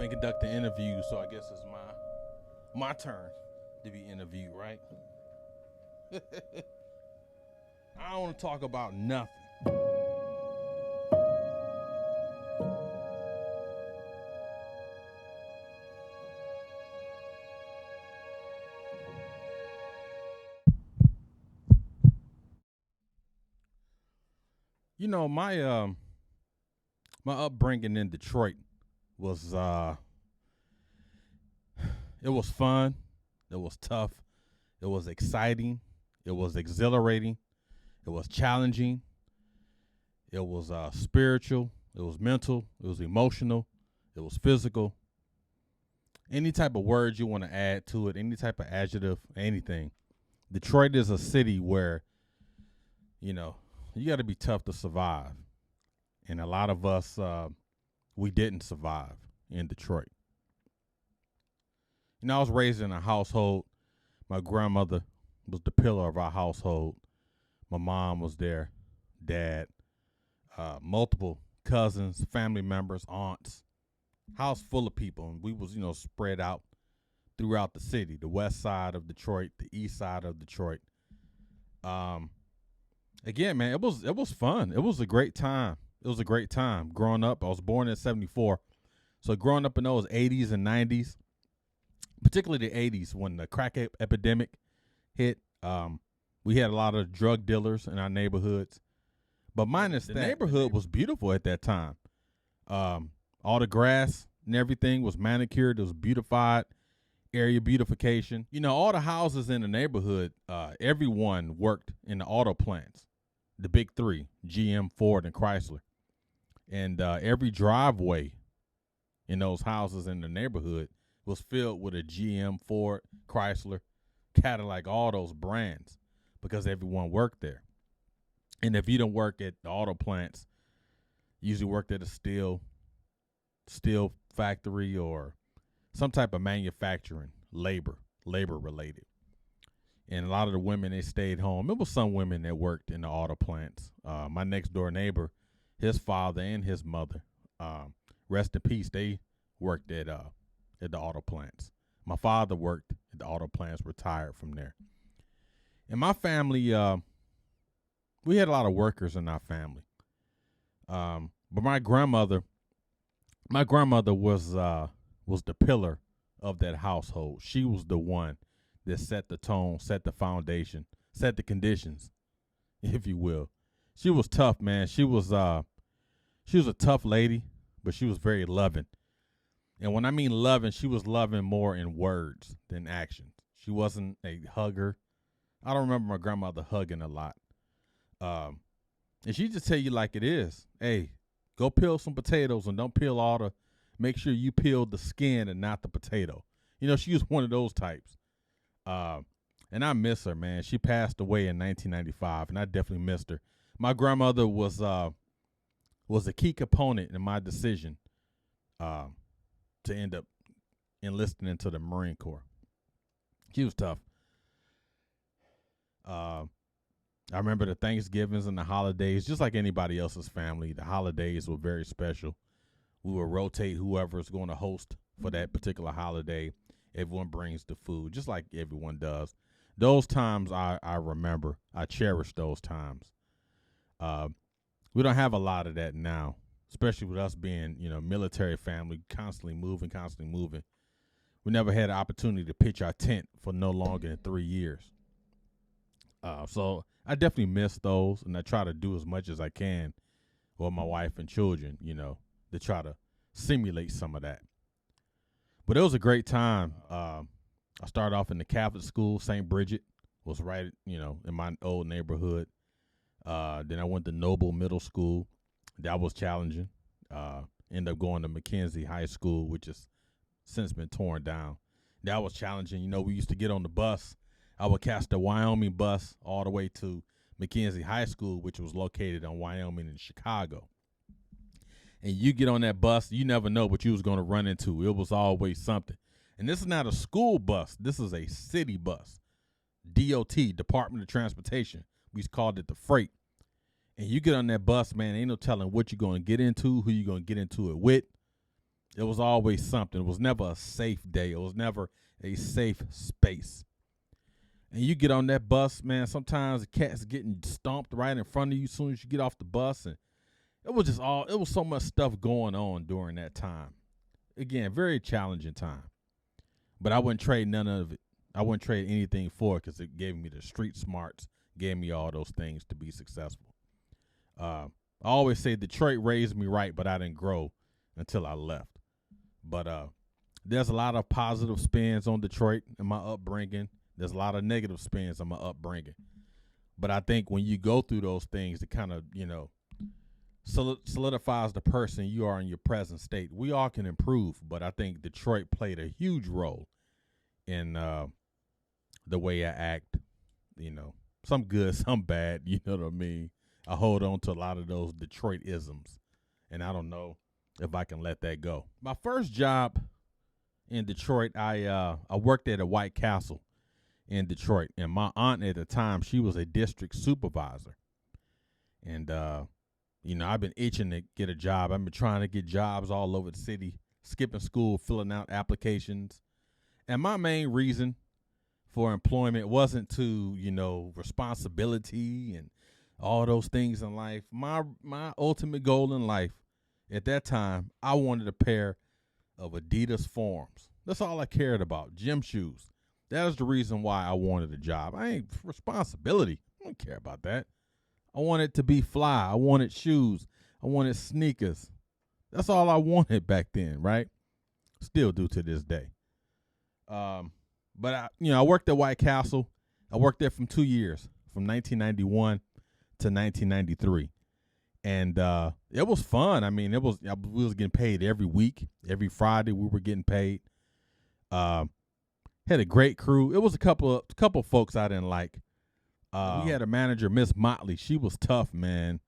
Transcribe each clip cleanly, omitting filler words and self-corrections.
been conducting interviews, so I guess it's my turn to be interviewed, right? I don't want to talk about nothing. You know, my upbringing in Detroit was it was fun, it was tough, it was exciting, it was exhilarating, it was challenging, it was spiritual, it was mental, it was emotional, it was physical. Any type of words you want to add to it, any type of adjective, anything. Detroit is a city where, you know, you got to be tough to survive. And a lot of us, we didn't survive in Detroit. You know, I was raised in a household. My grandmother was the pillar of our household. My mom was there, dad, multiple cousins, family members, aunts, house full of people. And we was, you know, spread out throughout the city, the west side of Detroit, the east side of Detroit. Again, man, it was fun. It was a great time. It was a great time growing up. I was born in 74. So growing up in those 80s and 90s, particularly the 80s when the crack epidemic hit, we had a lot of drug dealers in our neighborhoods. But minus that, the neighborhood was beautiful at that time. All the grass and everything was manicured. It was beautified, area beautification. You know, all the houses in the neighborhood, everyone worked in the auto plants, the big three, GM, Ford, and Chrysler. And every driveway in those houses in the neighborhood was filled with a GM, Ford, Chrysler, Cadillac, all those brands, because everyone worked there. And if you don't work at the auto plants, you usually worked at a steel factory or some type of manufacturing, labor related. And a lot of the women, they stayed home. It was some women that worked in the auto plants. My next door neighbor, his father and his mother, rest in peace, they worked at the auto plants. My father worked at the auto plants, retired from there. In my family, we had a lot of workers in our family. But my grandmother was the pillar of that household. She was the one that set the tone, set the foundation, set the conditions, if you will. She was tough, man. She was a tough lady, but she was very loving. And when I mean loving, she was loving more in words than actions. She wasn't a hugger. I don't remember my grandmother hugging a lot. And she just tell you like it is. Hey, go peel some potatoes and don't peel all the, make sure you peel the skin and not the potato. You know, she was one of those types. And I miss her, man. She passed away in 1995, and I definitely missed her. My grandmother was a key component in my decision to end up enlisting into the Marine Corps. She was tough. I remember the Thanksgivings and the holidays, just like anybody else's family. The holidays were very special. We would rotate whoever's going to host for that particular holiday. Everyone brings the food, just like everyone does. Those times I remember. I cherish those times. We don't have a lot of that now, especially with us being, you know, military family, constantly moving. We never had an opportunity to pitch our tent for no longer than 3 years. So I definitely miss those, and I try to do as much as I can with my wife and children, you know, to try to simulate some of that. But it was a great time. I started off in the Catholic school. St. Bridget was right, you know, in my old neighborhood. Then I went to Noble Middle School. That was challenging. Ended up going to McKenzie High School, which has since been torn down. That was challenging. You know, we used to get on the bus. I would catch the Wyoming bus all the way to McKenzie High School, which was located on Wyoming and Chicago. And you get on that bus, you never know what you was going to run into. It was always something. And this is not a school bus. This is a city bus. DOT, Department of Transportation. We called it the freight. And you get on that bus, man, ain't no telling what you're going to get into, who you're going to get into it with. It was always something. It was never a safe day. It was never a safe space. And you get on that bus, man, sometimes the cat's getting stomped right in front of you as soon as you get off the bus. And it was so much stuff going on during that time. Again, very challenging time. But I wouldn't trade none of it. I wouldn't trade anything for it because it gave me the street smarts, gave me all those things to be successful. I always say Detroit raised me right, but I didn't grow until I left. But there's a lot of positive spins on Detroit in my upbringing. There's a lot of negative spins on my upbringing. But I think when you go through those things, it kind of, solidifies the person you are in your present state. We all can improve, but I think Detroit played a huge role in the way I act. Some good, some bad, you know what I mean? I hold on to a lot of those Detroit-isms, and I don't know if I can let that go. My first job in Detroit, I worked at a White Castle in Detroit, and my aunt at the time, she was a district supervisor. And, I've been itching to get a job. I've been trying to get jobs all over the city, skipping school, filling out applications. And my main reason for employment wasn't to, responsibility and all those things in life. My ultimate goal in life at that time, I wanted a pair of Adidas Forms. That's all I cared about, gym shoes. That was the reason why I wanted a job. I ain't responsibility. I don't care about that. I wanted to be fly. I wanted shoes. I wanted sneakers. That's all I wanted back then, right? Still do to this day. But I worked at White Castle. I worked there for 2 years, from 1991 to 1993. And it was fun. I mean, we was getting paid every week. Every Friday we were getting paid. Had a great crew. It was a couple of folks I didn't like. We had a manager, Miss Motley. She was tough, man.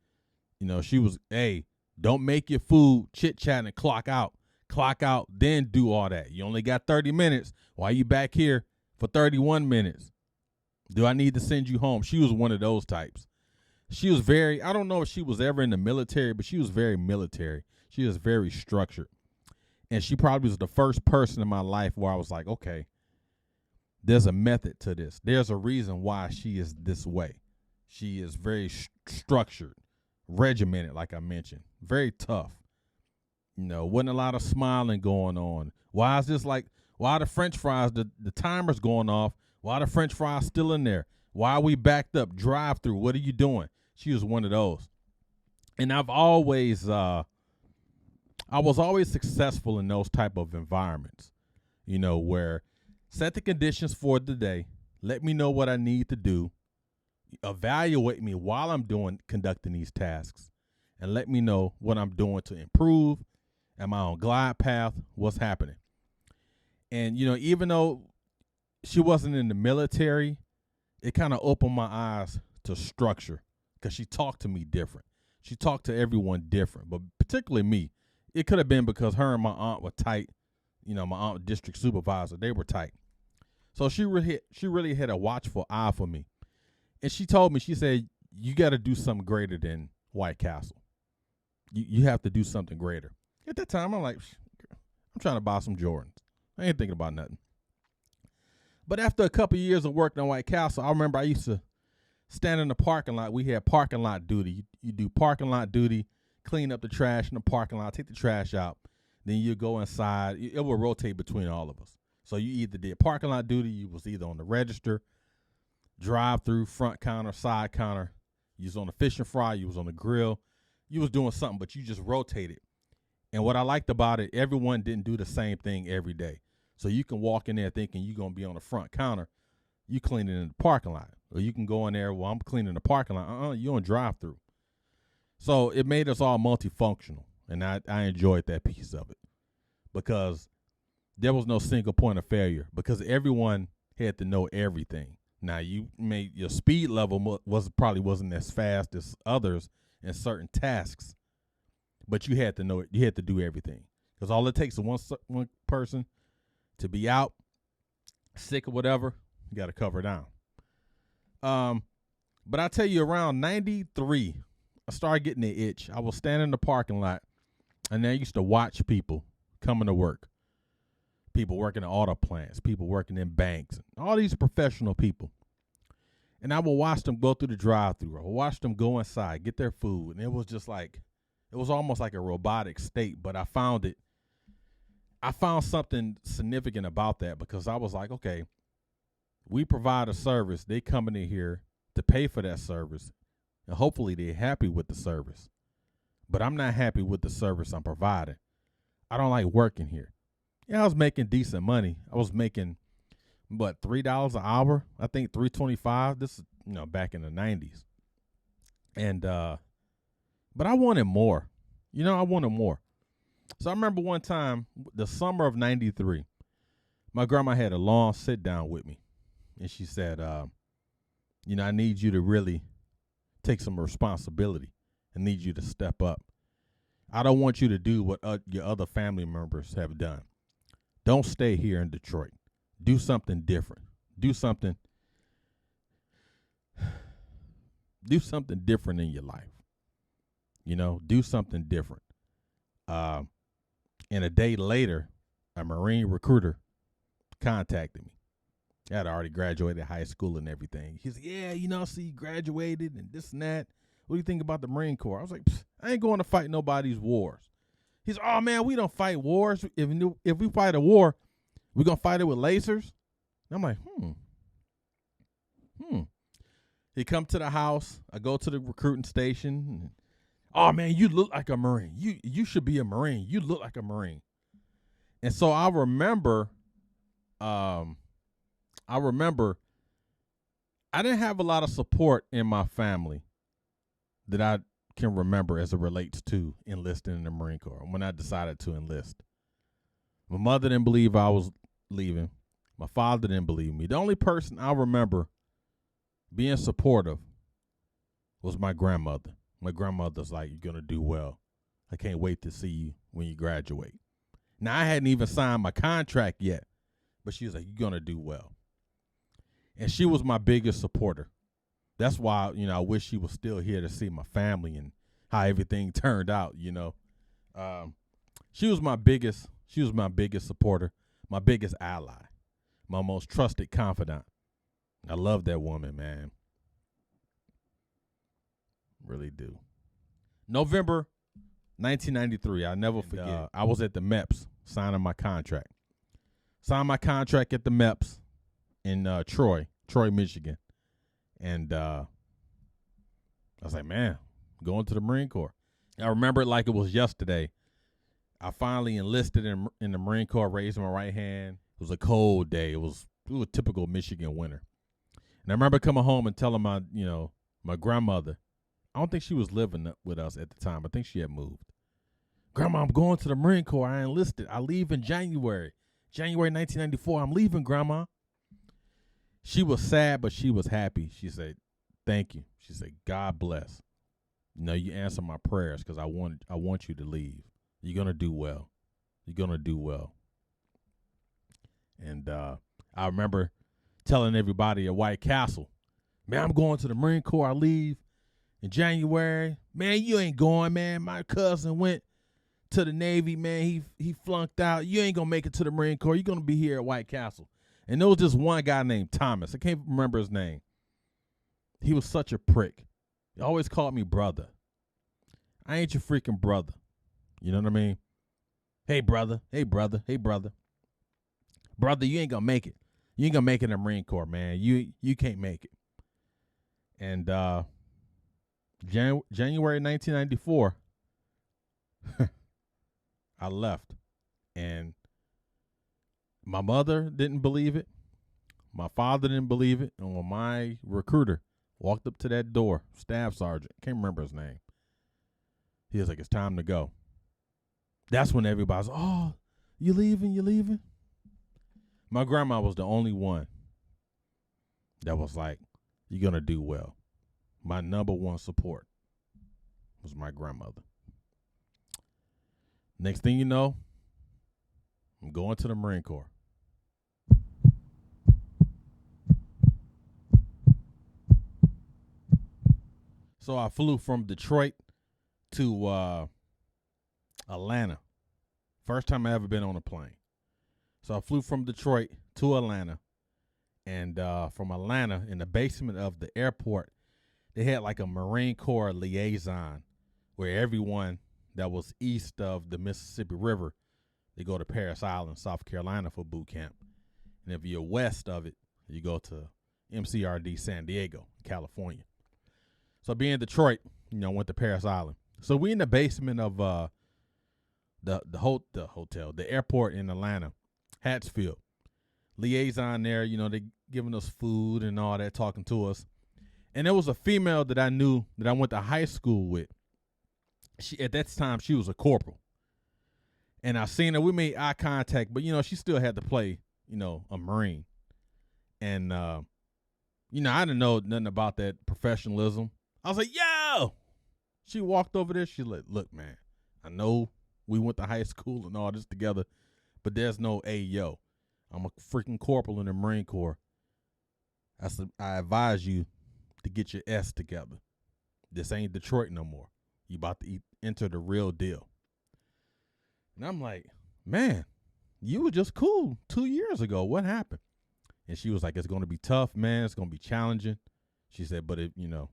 She was, hey, don't make your food, chit-chat, and clock out. Clock out, then do all that. You only got 30 minutes. Why you back here for 31 minutes? Do I need to send you home? She was one of those types. She was I don't know if she was ever in the military, but she was very military. She was very structured. And she probably was the first person in my life where I was like, okay, there's a method to this. There's a reason why she is this way. She is very structured, regimented, like I mentioned, very tough. Wasn't a lot of smiling going on. Why is this why are the French fries, the timer's going off? Why are the French fries still in there? Why are we backed up? Drive through. What are you doing? She was one of those. And I was always successful in those type of environments, where set the conditions for the day, let me know what I need to do, evaluate me while I'm conducting these tasks, and let me know what I'm doing to improve. Am I on glide path? What's happening? And, even though she wasn't in the military, it kind of opened my eyes to structure because she talked to me different. She talked to everyone different, but particularly me. It could have been because her and my aunt were tight. My aunt, district supervisor, they were tight. So she really had a watchful eye for me. And she told me, she said, you got to do something greater than White Castle. You have to do something greater. At that time, I'm like, I'm trying to buy some Jordans. I ain't thinking about nothing. But after a couple of years of working on White Castle, I remember I used to stand in the parking lot. We had parking lot duty. You do parking lot duty, clean up the trash in the parking lot, take the trash out. Then you go inside. It will rotate between all of us. So you either did parking lot duty, you was either on the register, drive-through, front counter, side counter. You was on the fish and fry, you was on the grill. You was doing something, but you just rotated. And what I liked about it, everyone didn't do the same thing every day. So you can walk in there thinking you're going to be on the front counter. You cleaning in the parking lot. Or you can go in there, well, I'm cleaning the parking lot. You're on drive-through. So it made us all multifunctional. And I enjoyed that piece of it. Because there was no single point of failure. Because everyone had to know everything. Now, your speed level probably wasn't as fast as others in certain tasks. But you had to know it. You had to do everything. Because all it takes is one person to be out, sick or whatever, you got to cover down. But I tell you, around 93, I started getting the itch. I was standing in the parking lot, and I used to watch people coming to work. People working in auto plants, people working in banks, all these professional people. And I would watch them go through the drive-thru, or watch them go inside, get their food. And it was just like, it was almost like a robotic state, but I found something significant about that, because I was like, okay, we provide a service. They coming in here to pay for that service, and hopefully they're happy with the service. But I'm not happy with the service I'm providing. I don't like working here. Yeah, I was making decent money. I was making, $3 an hour? I think $3.25. This is, back in the 90s. And but I wanted more. I wanted more. So I remember one time, the summer of 93, my grandma had a long sit down with me. And she said, I need you to really take some responsibility. I need you to step up. I don't want you to do what your other family members have done. Don't stay here in Detroit. Do something different. Do something different in your life. Do something different. And a day later, a Marine recruiter contacted me. I had already graduated high school and everything. He said, yeah, I see you graduated and this and that. What do you think about the Marine Corps? I was like, I ain't going to fight nobody's wars. He's, oh, man, we don't fight wars. If we fight a war, we're going to fight it with lasers? And I'm like, He come to the house. I go to the recruiting station. And, oh, man, you look like a Marine. You should be a Marine. You look like a Marine. And so I remember I didn't have a lot of support in my family that I can remember as it relates to enlisting in the Marine Corps when I decided to enlist. My mother didn't believe I was leaving. My father didn't believe me. The only person I remember being supportive was my grandmother. My grandmother's like, you're going to do well. I can't wait to see you when you graduate. Now, I hadn't even signed my contract yet, but she was like, you're going to do well. And she was my biggest supporter. That's why, I wish she was still here to see my family and how everything turned out, She was my biggest supporter, my biggest ally, my most trusted confidant. I love that woman, man. Really do. November 1993, I'll never forget. I was at the MEPS signing my contract. Signed my contract at the MEPS in Troy, Michigan. And I was like, man, going to the Marine Corps. I remember it like it was yesterday. I finally enlisted in the Marine Corps, raised my right hand. It was a cold day. It was a typical Michigan winter. And I remember coming home and telling my grandmother, I don't think she was living with us at the time. I think she had moved. Grandma, I'm going to the Marine Corps. I enlisted. I leave in January 1994. I'm leaving, Grandma. She was sad, but she was happy. She said, thank you. She said, God bless. You answer my prayers because I want you to leave. You're going to do well. You're going to do well. And I remember telling everybody at White Castle, man, I'm going to the Marine Corps. I leave in January. Man, you ain't going, man. My cousin went to the Navy, man. He flunked out. You ain't going to make it to the Marine Corps. You're going to be here at White Castle. And there was just one guy named Thomas. I can't remember his name. He was such a prick. He always called me brother. I ain't your freaking brother. You know what I mean? Hey, brother. Hey, brother. Hey, brother. Brother, you ain't going to make it. You ain't going to make it in the Marine Corps, man. You can't make it. And January 1994, I left. And my mother didn't believe it. My father didn't believe it. And when my recruiter walked up to that door, staff sergeant, can't remember his name, he was like, it's time to go. That's when everybody's, oh, you leaving? You leaving? My grandma was the only one that was like, you're going to do well. My number one support was my grandmother. Next thing you know, I'm going to the Marine Corps. So I flew from Detroit to Atlanta First time I ever been on a plane. So I flew from Detroit to Atlanta. And from Atlanta, in the basement of the airport, they had like a Marine Corps liaison where everyone that was east of the Mississippi River, they go to Parris Island, South Carolina for boot camp. And if you're west of it, you go to MCRD San Diego, California. So being in Detroit, went to Parris Island. So we in the basement of the hotel, the airport in Atlanta, Hatfield. Liaison there, they giving us food and all that, talking to us. And there was a female that I knew that I went to high school with. At that time, she was a corporal. And I seen her, we made eye contact, but she still had to play, a Marine. And I didn't know nothing about that professionalism. I was like, yo! She walked over there, she's like, look, man, I know we went to high school and all this together, but there's no yo. I'm a freaking corporal in the Marine Corps. I advise you to get your S together. This ain't Detroit no more. You about to enter the real deal. And I'm like, man, you were just cool 2 years ago. What happened? And she was like, it's going to be tough, man. It's going to be challenging. She said, but you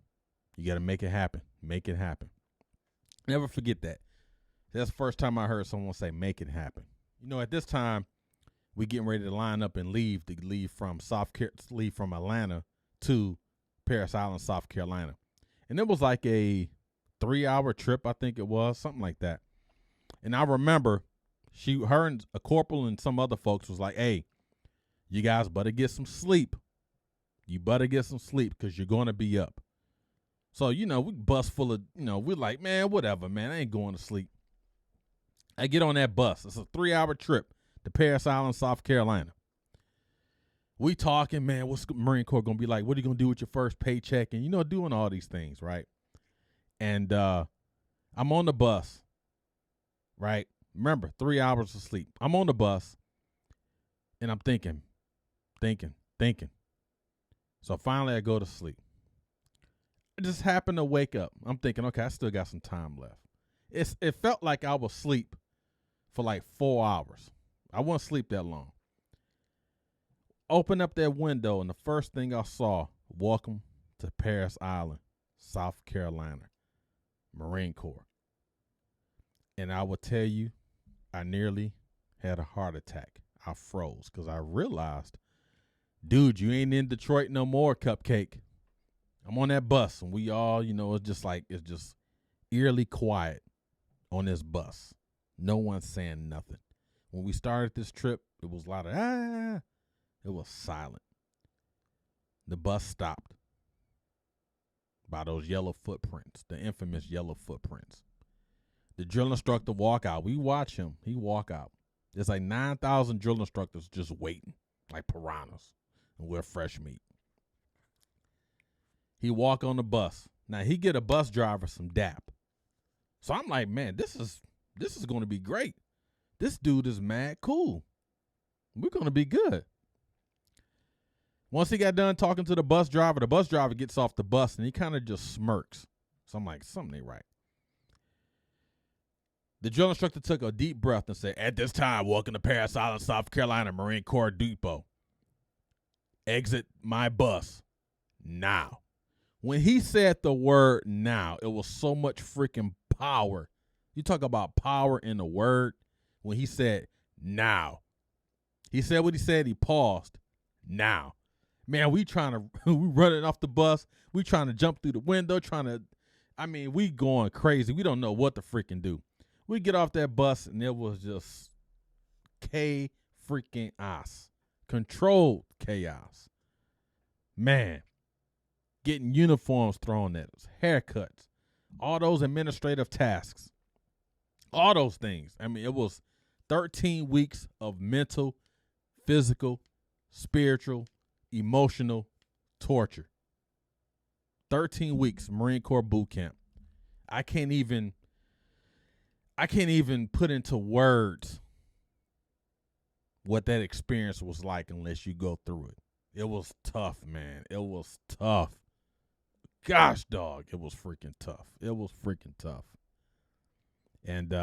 got to make it happen. Make it happen. Never forget that. That's the first time I heard someone say, make it happen. At this time, we getting ready to line up and leave from Atlanta to Parris Island, South Carolina. And it was like a 3-hour trip, I think it was, something like that. And I remember her and a corporal and some other folks was like, hey, you guys better get some sleep. You better get some sleep because you're going to be up. So, we bus full of, we're like, man, whatever, man, I ain't going to sleep. I get on that bus. It's a 3-hour trip to Parris Island, South Carolina. We talking, man, what's the Marine Corps going to be like? What are you going to do with your first paycheck? And, doing all these things, right? And I'm on the bus, right? Remember, 3 hours of sleep. I'm on the bus, and I'm thinking. So finally I go to sleep. I just happened to wake up. I'm thinking, okay, I still got some time left. It felt like I was asleep for like 4 hours. I wouldn't sleep that long. Open up that window, and the first thing I saw, welcome to Parris Island, South Carolina, Marine Corps. And I will tell you, I nearly had a heart attack. I froze because I realized, dude, you ain't in Detroit no more, Cupcake. I'm on that bus, and we all, it's just eerily quiet on this bus. No one's saying nothing. When we started this trip, it was a lot of, it was silent. The bus stopped by those yellow footprints, the infamous yellow footprints. The drill instructor walk out. We watch him. He walk out. There's like 9,000 drill instructors just waiting, like piranhas, and we're fresh meat. He walk on the bus. Now, he get a bus driver some dap. So I'm like, man, this is going to be great. This dude is mad cool. We're going to be good. Once he got done talking to the bus driver gets off the bus, and he kind of just smirks. So I'm like, something ain't right. The drill instructor took a deep breath and said, at this time, welcome to Parris Island, South Carolina, Marine Corps Depot. Exit my bus now. When he said the word now, it was so much freaking power. You talk about power in the word. When he said now, he said what he said. He paused. Now, man, we running off the bus. We trying to jump through the window, we going crazy. We don't know what to freaking do. We get off that bus, and it was just chaos. Controlled chaos. Man, getting uniforms thrown at us, haircuts, all those administrative tasks, all those things. It was 13 weeks of mental, physical, spiritual, emotional torture. 13 weeks, Marine Corps boot camp. I can't even put into words what that experience was like unless you go through it. It was tough, man. It was tough. Gosh, dog, it was freaking tough. It was freaking tough. And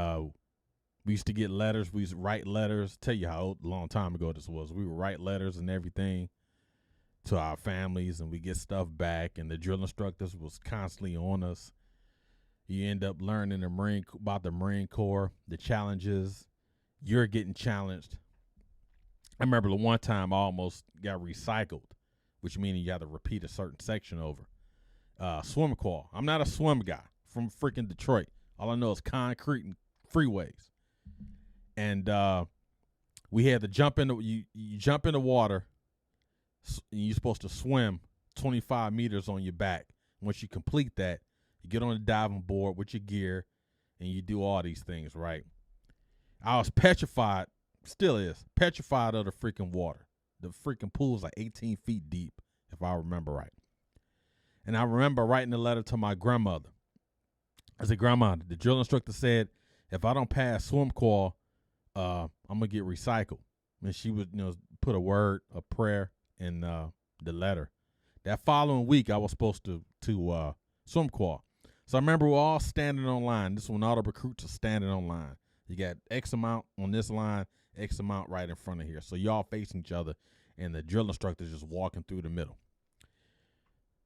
We used to get letters. We used to write letters. Tell you how long time ago this was. We would write letters and everything to our families, and we get stuff back. And the drill instructors was constantly on us. You end up learning about the Marine Corps, the challenges. You're getting challenged. I remember the one time I almost got recycled, which means you got to repeat a certain section over. Swim call. I'm not a swim guy from freaking Detroit. All I know is concrete and freeways. And we had to jump in you jump in the water, and you're supposed to swim 25 meters on your back. Once you complete that, you get on the diving board with your gear, and you do all these things, right? I was petrified, still is, petrified of the freaking water. The freaking pool's like 18 feet deep, if I remember right. And I remember writing a letter to my grandmother. I said, Grandma, the drill instructor said, if I don't pass swim call, I'm going to get recycled. And she would, put a word, a prayer in the letter. That following week, I was supposed to swim call. So I remember we're all standing on line. This is when all the recruits are standing on line. You got X amount on this line, X amount right in front of here. So y'all facing each other, and the drill instructor's just walking through the middle.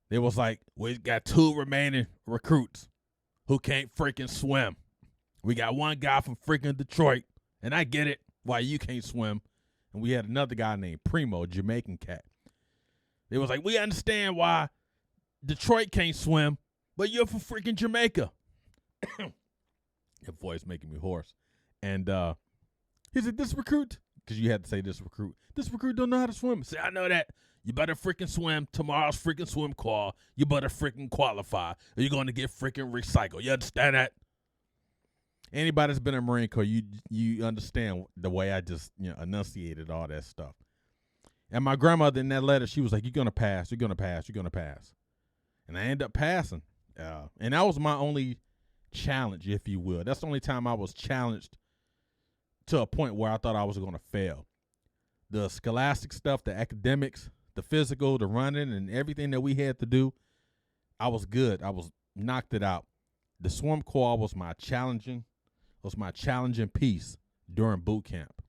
It was like, we got 2 remaining recruits who can't freaking swim. We got one guy from freaking Detroit, and I get it why you can't swim. And we had another guy named Primo, Jamaican cat. It was like, we understand why Detroit can't swim, but you're from freaking Jamaica. Your voice making me hoarse. And he said, this recruit, because you had to say this recruit don't know how to swim. Say, I know that. You better freaking swim. Tomorrow's freaking swim call. You better freaking qualify, or you're going to get freaking recycled. You understand that? Anybody that's been in Marine Corps, you understand the way I just enunciated all that stuff. And my grandmother in that letter, she was like, you're going to pass, you're going to pass, you're going to pass. And I ended up passing. And that was my only challenge, if you will. That's the only time I was challenged to a point where I thought I was going to fail. The scholastic stuff, the academics, the physical, the running, and everything that we had to do, I was good. I was knocked it out. The swim call was my challenging piece during boot camp.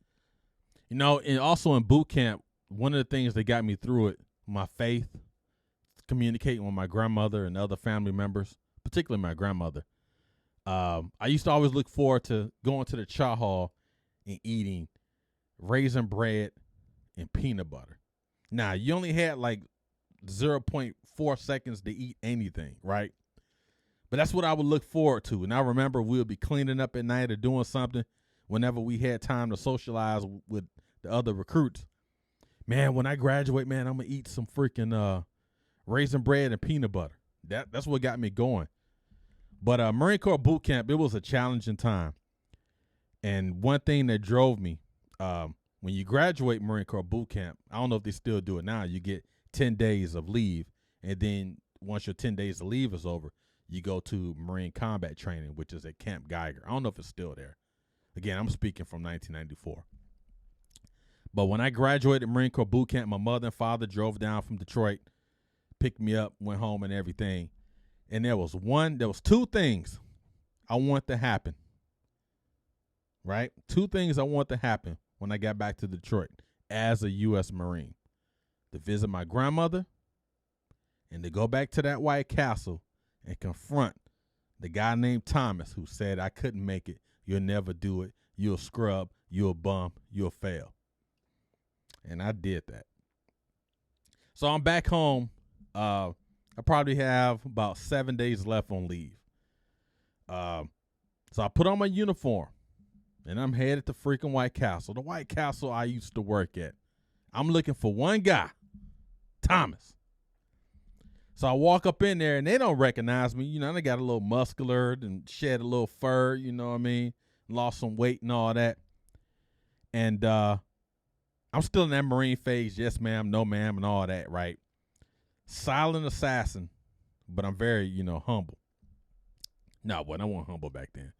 And also in boot camp, one of the things that got me through it, my faith, communicating with my grandmother and other family members, particularly my grandmother. I used to always look forward to going to the chow hall and eating raisin bread and peanut butter. Now, you only had like 0.4 seconds to eat anything, right? But that's what I would look forward to. And I remember we would be cleaning up at night or doing something whenever we had time to socialize with the other recruits. Man, when I graduate, man, I'm going to eat some freaking raisin bread and peanut butter. That's what got me going. But Marine Corps boot camp, it was a challenging time. And one thing that drove me, when you graduate Marine Corps boot camp, I don't know if they still do it now, you get 10 days of leave. And then once your 10 days of leave is over, you go to Marine combat training, which is at Camp Geiger. I don't know if it's still there. Again, I'm speaking from 1994. But when I graduated Marine Corps boot camp, my mother and father drove down from Detroit, picked me up, went home and everything. And there was 2 things I want to happen. Right? 2 things I want to happen when I got back to Detroit as a U.S. Marine. To visit my grandmother and to go back to that White Castle and confront the guy named Thomas who said I couldn't make it. You'll never do it. You'll scrub. You'll bum. You'll fail. And I did that. So I'm back home. I probably have about 7 days left on leave. So I put on my uniform. And I'm headed to freaking White Castle, the White Castle I used to work at. I'm looking for one guy, Thomas. So I walk up in there, and they don't recognize me. They got a little muscular and shed a little fur, you know what I mean? Lost some weight and all that. And I'm still in that Marine phase, yes, ma'am, no, ma'am, and all that, right? Silent assassin, but I'm very, humble. No, but I wasn't humble back then.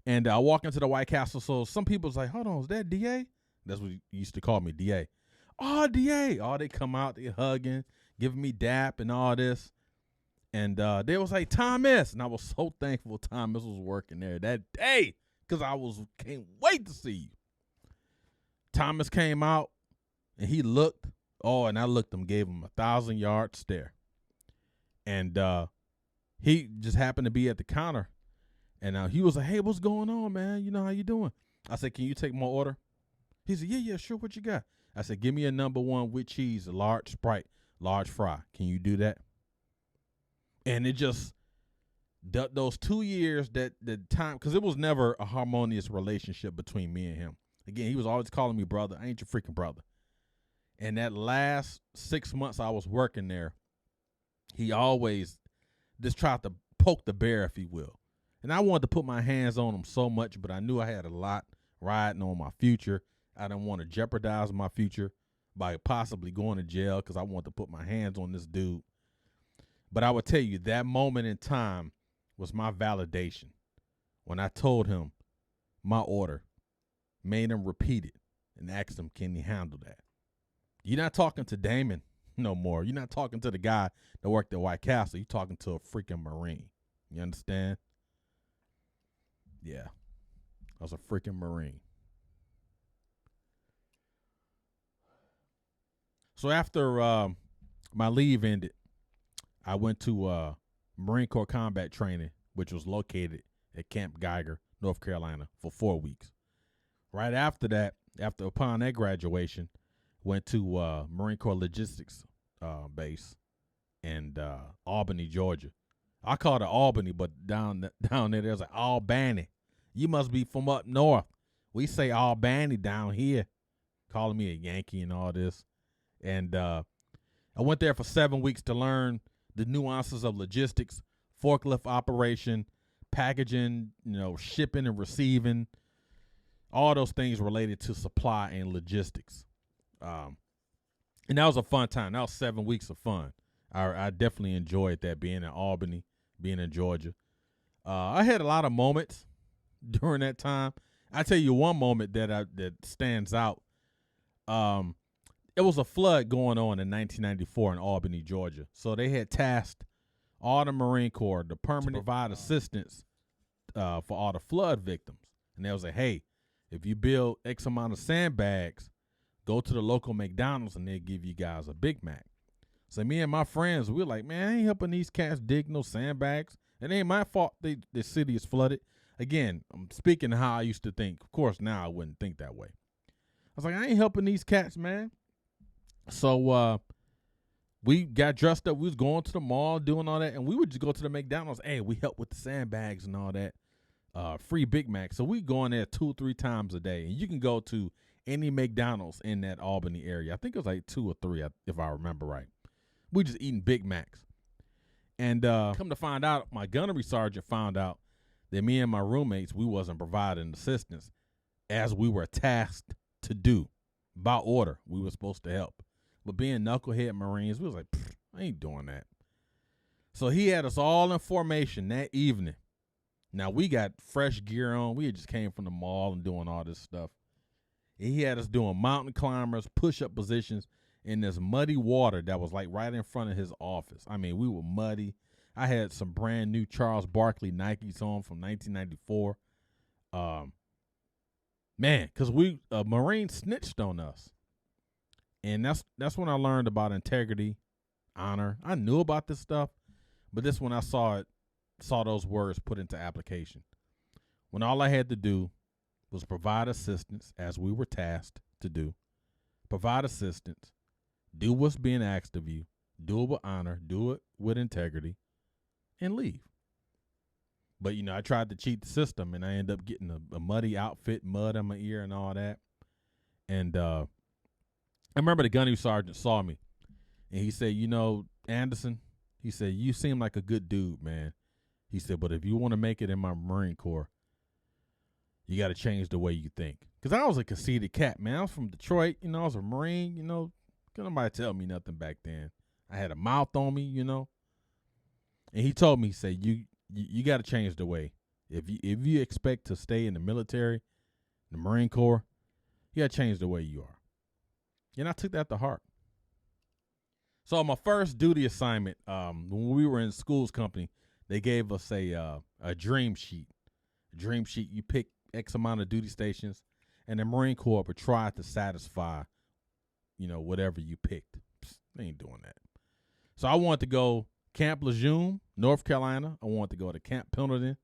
And I walk into the White Castle, so some people's like, hold on, is that DA? That's what you used to call me, DA. Oh, DA. Oh, they come out, they hugging, giving me dap and all this. And they was like, Thomas. And I was so thankful Thomas was working there that day because can't wait to see you. Thomas came out, and he looked. Oh, and I looked him, gave him 1,000-yard stare. And he just happened to be at the counter. And he was like, hey, what's going on, man? You know, how you doing? I said, can you take my order? He said, yeah, sure. What you got? I said, give me a number 1 with cheese, a large Sprite, large fry. Can you do that? And it just, those 2 years, that the time, because it was never a harmonious relationship between me and him. Again, he was always calling me brother. I ain't your freaking brother. And that last 6 months I was working there, he always just tried to poke the bear, if he will. And I wanted to put my hands on him so much, but I knew I had a lot riding on my future. I didn't want to jeopardize my future by possibly going to jail because I wanted to put my hands on this dude. But I would tell you, that moment in time was my validation. When I told him my order, made him repeat it, and asked him, can he handle that? You're not talking to Damon no more. You're not talking to the guy that worked at White Castle. You're talking to a freaking Marine. You understand? Yeah. I was a freaking Marine. So after my leave ended, I went to Marine Corps combat training, which was located at Camp Geiger, North Carolina, for 4 weeks. Right after that, upon that graduation, went to Marine Corps Logistics Base in Albany, Georgia. I called it Albany, but down there, there's like Albany. You must be from up north. We say Albany down here, calling me a Yankee and all this. And I went there for 7 weeks to learn the nuances of logistics, forklift operation, packaging, shipping and receiving, all those things related to supply and logistics. And that was a fun time. That was 7 weeks of fun. I definitely enjoyed that, being in Albany, being in Georgia. I had a lot of moments during that time. I tell you one moment that stands out. It was a flood going on in 1994 in Albany, Georgia. So they had tasked all the Marine Corps to provide assistance for all the flood victims. And they was like, hey, if you build X amount of sandbags, go to the local McDonald's and they'll give you guys a Big Mac. So me and my friends, we were like, man, I ain't helping these cats dig no sandbags. It ain't my fault the city is flooded. Again, I'm speaking how I used to think. Of course, now I wouldn't think that way. I was like, I ain't helping these cats, man. So we got dressed up. We was going to the mall, doing all that, and we would just go to the McDonald's. Hey, we help with the sandbags and all that. Free Big Mac. So we go in there 2-3 times a day, and you can go to any McDonald's in that Albany area. I think it was like 2 or 3, if I remember right. We just eating Big Macs. And come to find out, my gunnery sergeant found out that me and my roommates, we wasn't providing assistance as we were tasked to do. By order, we were supposed to help. But being knucklehead Marines, we was like, I ain't doing that. So he had us all in formation that evening. Now, we got fresh gear on. We had just came from the mall and doing all this stuff. And he had us doing mountain climbers, push-up positions in this muddy water that was like right in front of his office. I mean, we were muddy. I had some brand new Charles Barkley Nikes on from 1994. Man, because a Marine snitched on us. And that's when I learned about integrity, honor. I knew about this stuff, but this when I saw those words put into application. When all I had to do was provide assistance as we were tasked to do. Provide assistance, do what's being asked of you, do it with honor, do it with integrity, and leave. But, I tried to cheat the system, and I ended up getting a muddy outfit, mud in my ear and all that. And I remember the gunnery sergeant saw me, and he said, Anderson, he said, you seem like a good dude, man. He said, but if you want to make it in my Marine Corps, you got to change the way you think. Because I was a conceited cat, man. I was from Detroit. I was a Marine, Couldn't nobody tell me nothing back then. I had a mouth on me, And he told me, he said, you got to change the way. If you expect to stay in the military, the Marine Corps, you got to change the way you are. And I took that to heart. So my first duty assignment, when we were in schools company, they gave us a dream sheet. A dream sheet, you pick X amount of duty stations, and the Marine Corps would try to satisfy, whatever you picked. Psst, they ain't doing that. So I wanted to go Camp Lejeune, North Carolina. I wanted to go to Camp Pendleton,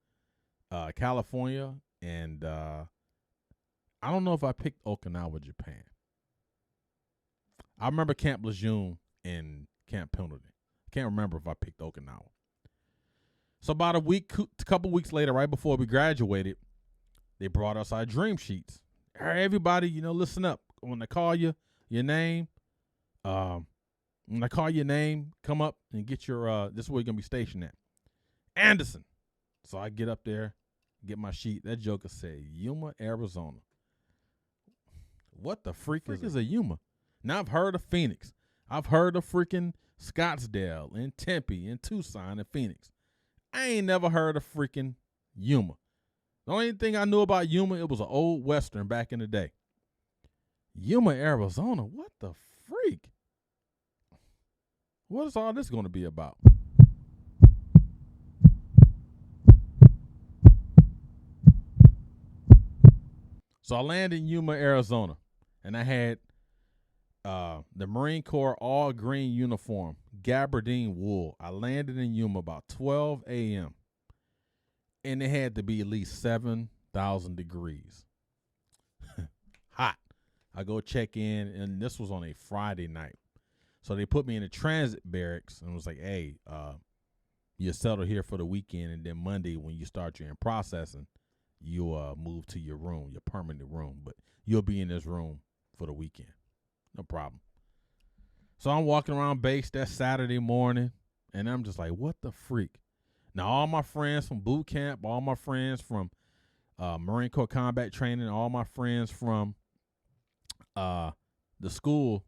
California, and I don't know if I picked Okinawa, Japan. I remember Camp Lejeune and Camp Pendleton. I can't remember if I picked Okinawa. So about a couple weeks later, right before we graduated, they brought us our dream sheets. All right, everybody, listen up. When I call you, your name, when I call your name, come up and get your, this is where you're going to be stationed at. Anderson. So I get up there, get my sheet. That joker said, Yuma, Arizona. What the freak is a Yuma? Now I've heard of Phoenix. I've heard of freaking Scottsdale and Tempe and Tucson and Phoenix. I ain't never heard of freaking Yuma. The only thing I knew about Yuma, it was an old Western back in the day. Yuma, Arizona? What the freak? What is all this going to be about? So I landed in Yuma, Arizona, and I had the Marine Corps all green uniform, gabardine wool. I landed in Yuma about 12 a.m., and it had to be at least 7,000 degrees. Hot. I go check in, and this was on a Friday night. So they put me in a transit barracks and was like, hey, you settle here for the weekend, and then Monday when you start your processing, you'll move to your room, your permanent room. But you'll be in this room for the weekend. No problem. So I'm walking around base that Saturday morning, and I'm just like, what the freak? Now, all my friends from boot camp, all my friends from Marine Corps combat training, all my friends from the school,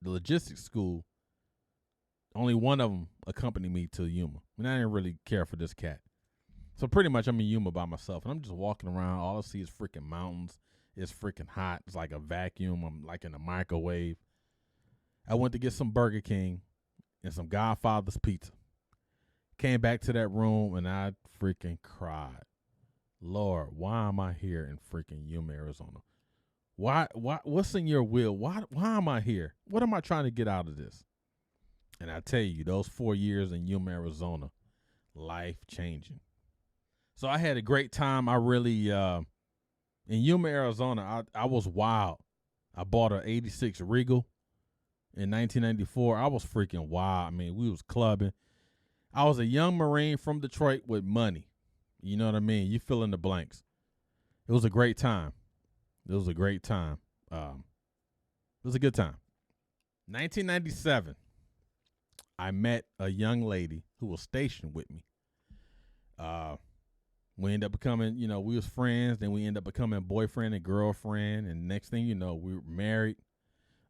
the logistics school, only one of them accompanied me to Yuma. And I didn't really care for this cat. So pretty much I'm in Yuma by myself. And I'm just walking around. All I see is freaking mountains. It's freaking hot. It's like a vacuum. I'm like in a microwave. I went to get some Burger King and some Godfather's pizza. Came back to that room and I freaking cried. Lord, why am I here in freaking Yuma, Arizona? Why, what's in your will? Why am I here? What am I trying to get out of this? And I tell you, those 4 years in Yuma, Arizona, life-changing. So I had a great time. I really, in Yuma, Arizona, I was wild. I bought an 86 Regal in 1994. I was freaking wild. I mean, we was clubbing. I was a young Marine from Detroit with money. You know what I mean? You fill in the blanks. It was a great time. It was a great time. It was a good time. 1997, I met a young lady who was stationed with me. We ended up becoming, we was friends. Then we ended up becoming boyfriend and girlfriend. And next thing you know, we were married.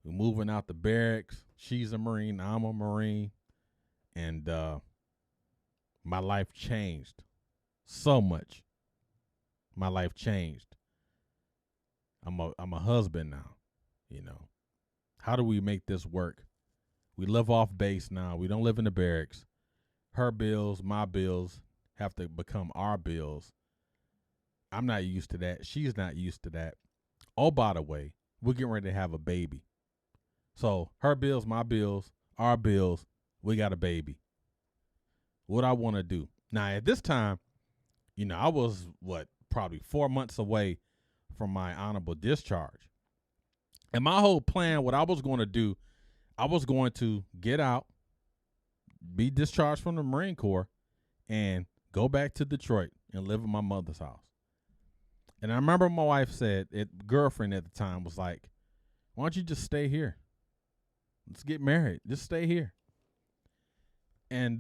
We're moving out the barracks. She's a Marine. I'm a Marine. And my life changed so much. My life changed. I'm a husband now, How do we make this work? We live off base now. We don't live in the barracks. Her bills, my bills have to become our bills. I'm not used to that. She's not used to that. Oh, by the way, we're getting ready to have a baby. So her bills, my bills, our bills, we got a baby. What I want to do. Now, at this time, I was, probably 4 months away from my honorable discharge. And my whole plan, what I was going to do, I was going to get out, be discharged from the Marine Corps, and go back to Detroit and live in my mother's house. And I remember my wife said, girlfriend at the time was like, why don't you just stay here? Let's get married. Just stay here. And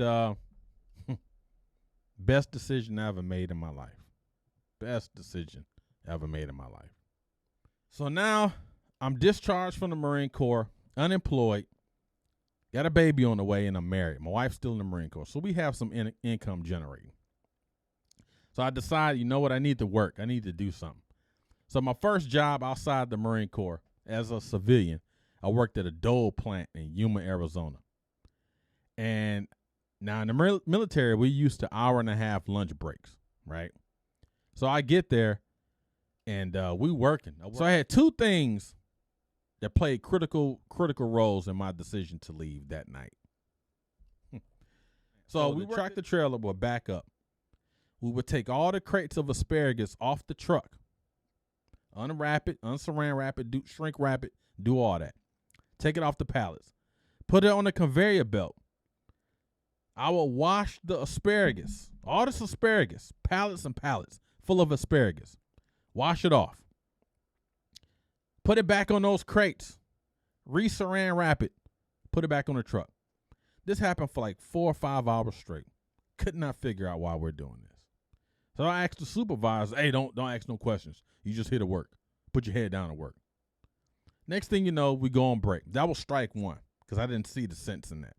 best decision I ever made in my life. Best decision ever made in my life. So now I'm discharged from the Marine Corps, unemployed, got a baby on the way, and I'm married. My wife's still in the Marine Corps, so we have some income generating. So I decided, you know what, I need to work. I need to do something. So my first job outside the Marine Corps as a civilian, I worked at a Dole plant in Yuma, Arizona. And now in the military, we used to 1.5 hour lunch breaks, right? So I get there, and we working. So I had two things that played critical roles in my decision to leave that night. So we tracked the trailer, would back up. We would take all the crates of asparagus off the truck, unwrap it, unsaran wrap it, shrink wrap it, do all that. Take it off the pallets, put it on the conveyor belt. I will wash the asparagus, all this asparagus, pallets and pallets full of asparagus. Wash it off. Put it back on those crates. Re-saran wrap it. Put it back on the truck. This happened for like 4 or 5 hours straight. Could not figure out why we're doing this. So I asked the supervisor, hey, don't ask no questions. You just here to work. Put your head down and work. Next thing you know, we go on break. That was strike one because I didn't see the sense in that.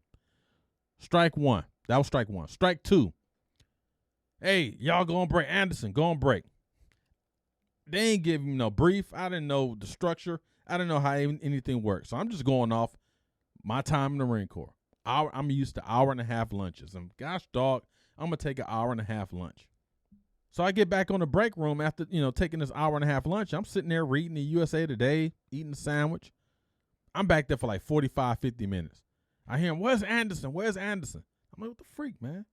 Strike one. That was strike one. Strike two. Hey, y'all go on break. Anderson, go on break. They ain't give me no brief. I didn't know the structure. I didn't know how anything works. So I'm just going off my time in the Marine Corps. I'm used to 1.5 hour lunches. And gosh, dog, I'm going to take an 1.5 hour lunch. So I get back on the break room after, taking this 1.5 hour lunch. I'm sitting there reading the USA Today, eating a sandwich. I'm back there for like 45, 50 minutes. I hear him, where's Anderson? Where's Anderson? I'm like, what the freak, man?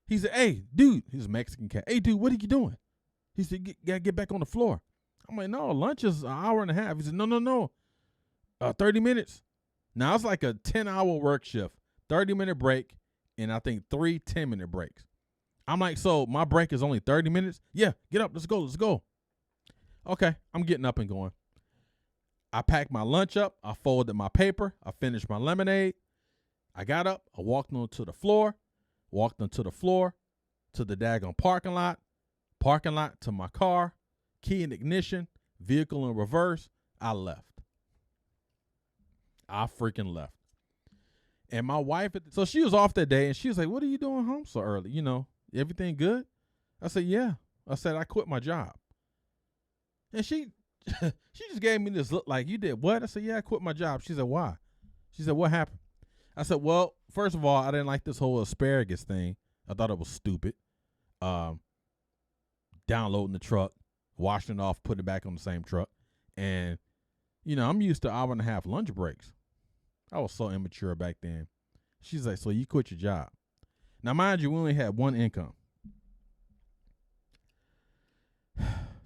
He said, hey, dude, he's a Mexican cat. Hey, dude, what are you doing? He said, you got to get back on the floor. I'm like, no, lunch is 1.5 hours. He said, no. 30 minutes. Now, it's like a 10-hour work shift, 30-minute break, and I think 3 10-minute breaks. I'm like, so my break is only 30 minutes? Yeah, get up. Let's go. Okay, I'm getting up and going. I packed my lunch up. I folded my paper. I finished my lemonade. I got up. I walked onto the floor to the daggone parking lot to my car, key in ignition, vehicle in reverse. I left. I freaking left. And my wife, so she was off that day, and she was like, what are you doing home so early? Everything good? I said, yeah. I said, I quit my job. And she just gave me this look like, you did what? I said, yeah, I quit my job. She said, why? She said, what happened? I said, well, first of all, I didn't like this whole asparagus thing. I thought it was stupid. Downloading the truck, washing it off, putting it back on the same truck. And, I'm used to 1.5 hour lunch breaks. I was so immature back then. She's like, so you quit your job. Now, mind you, we only had one income.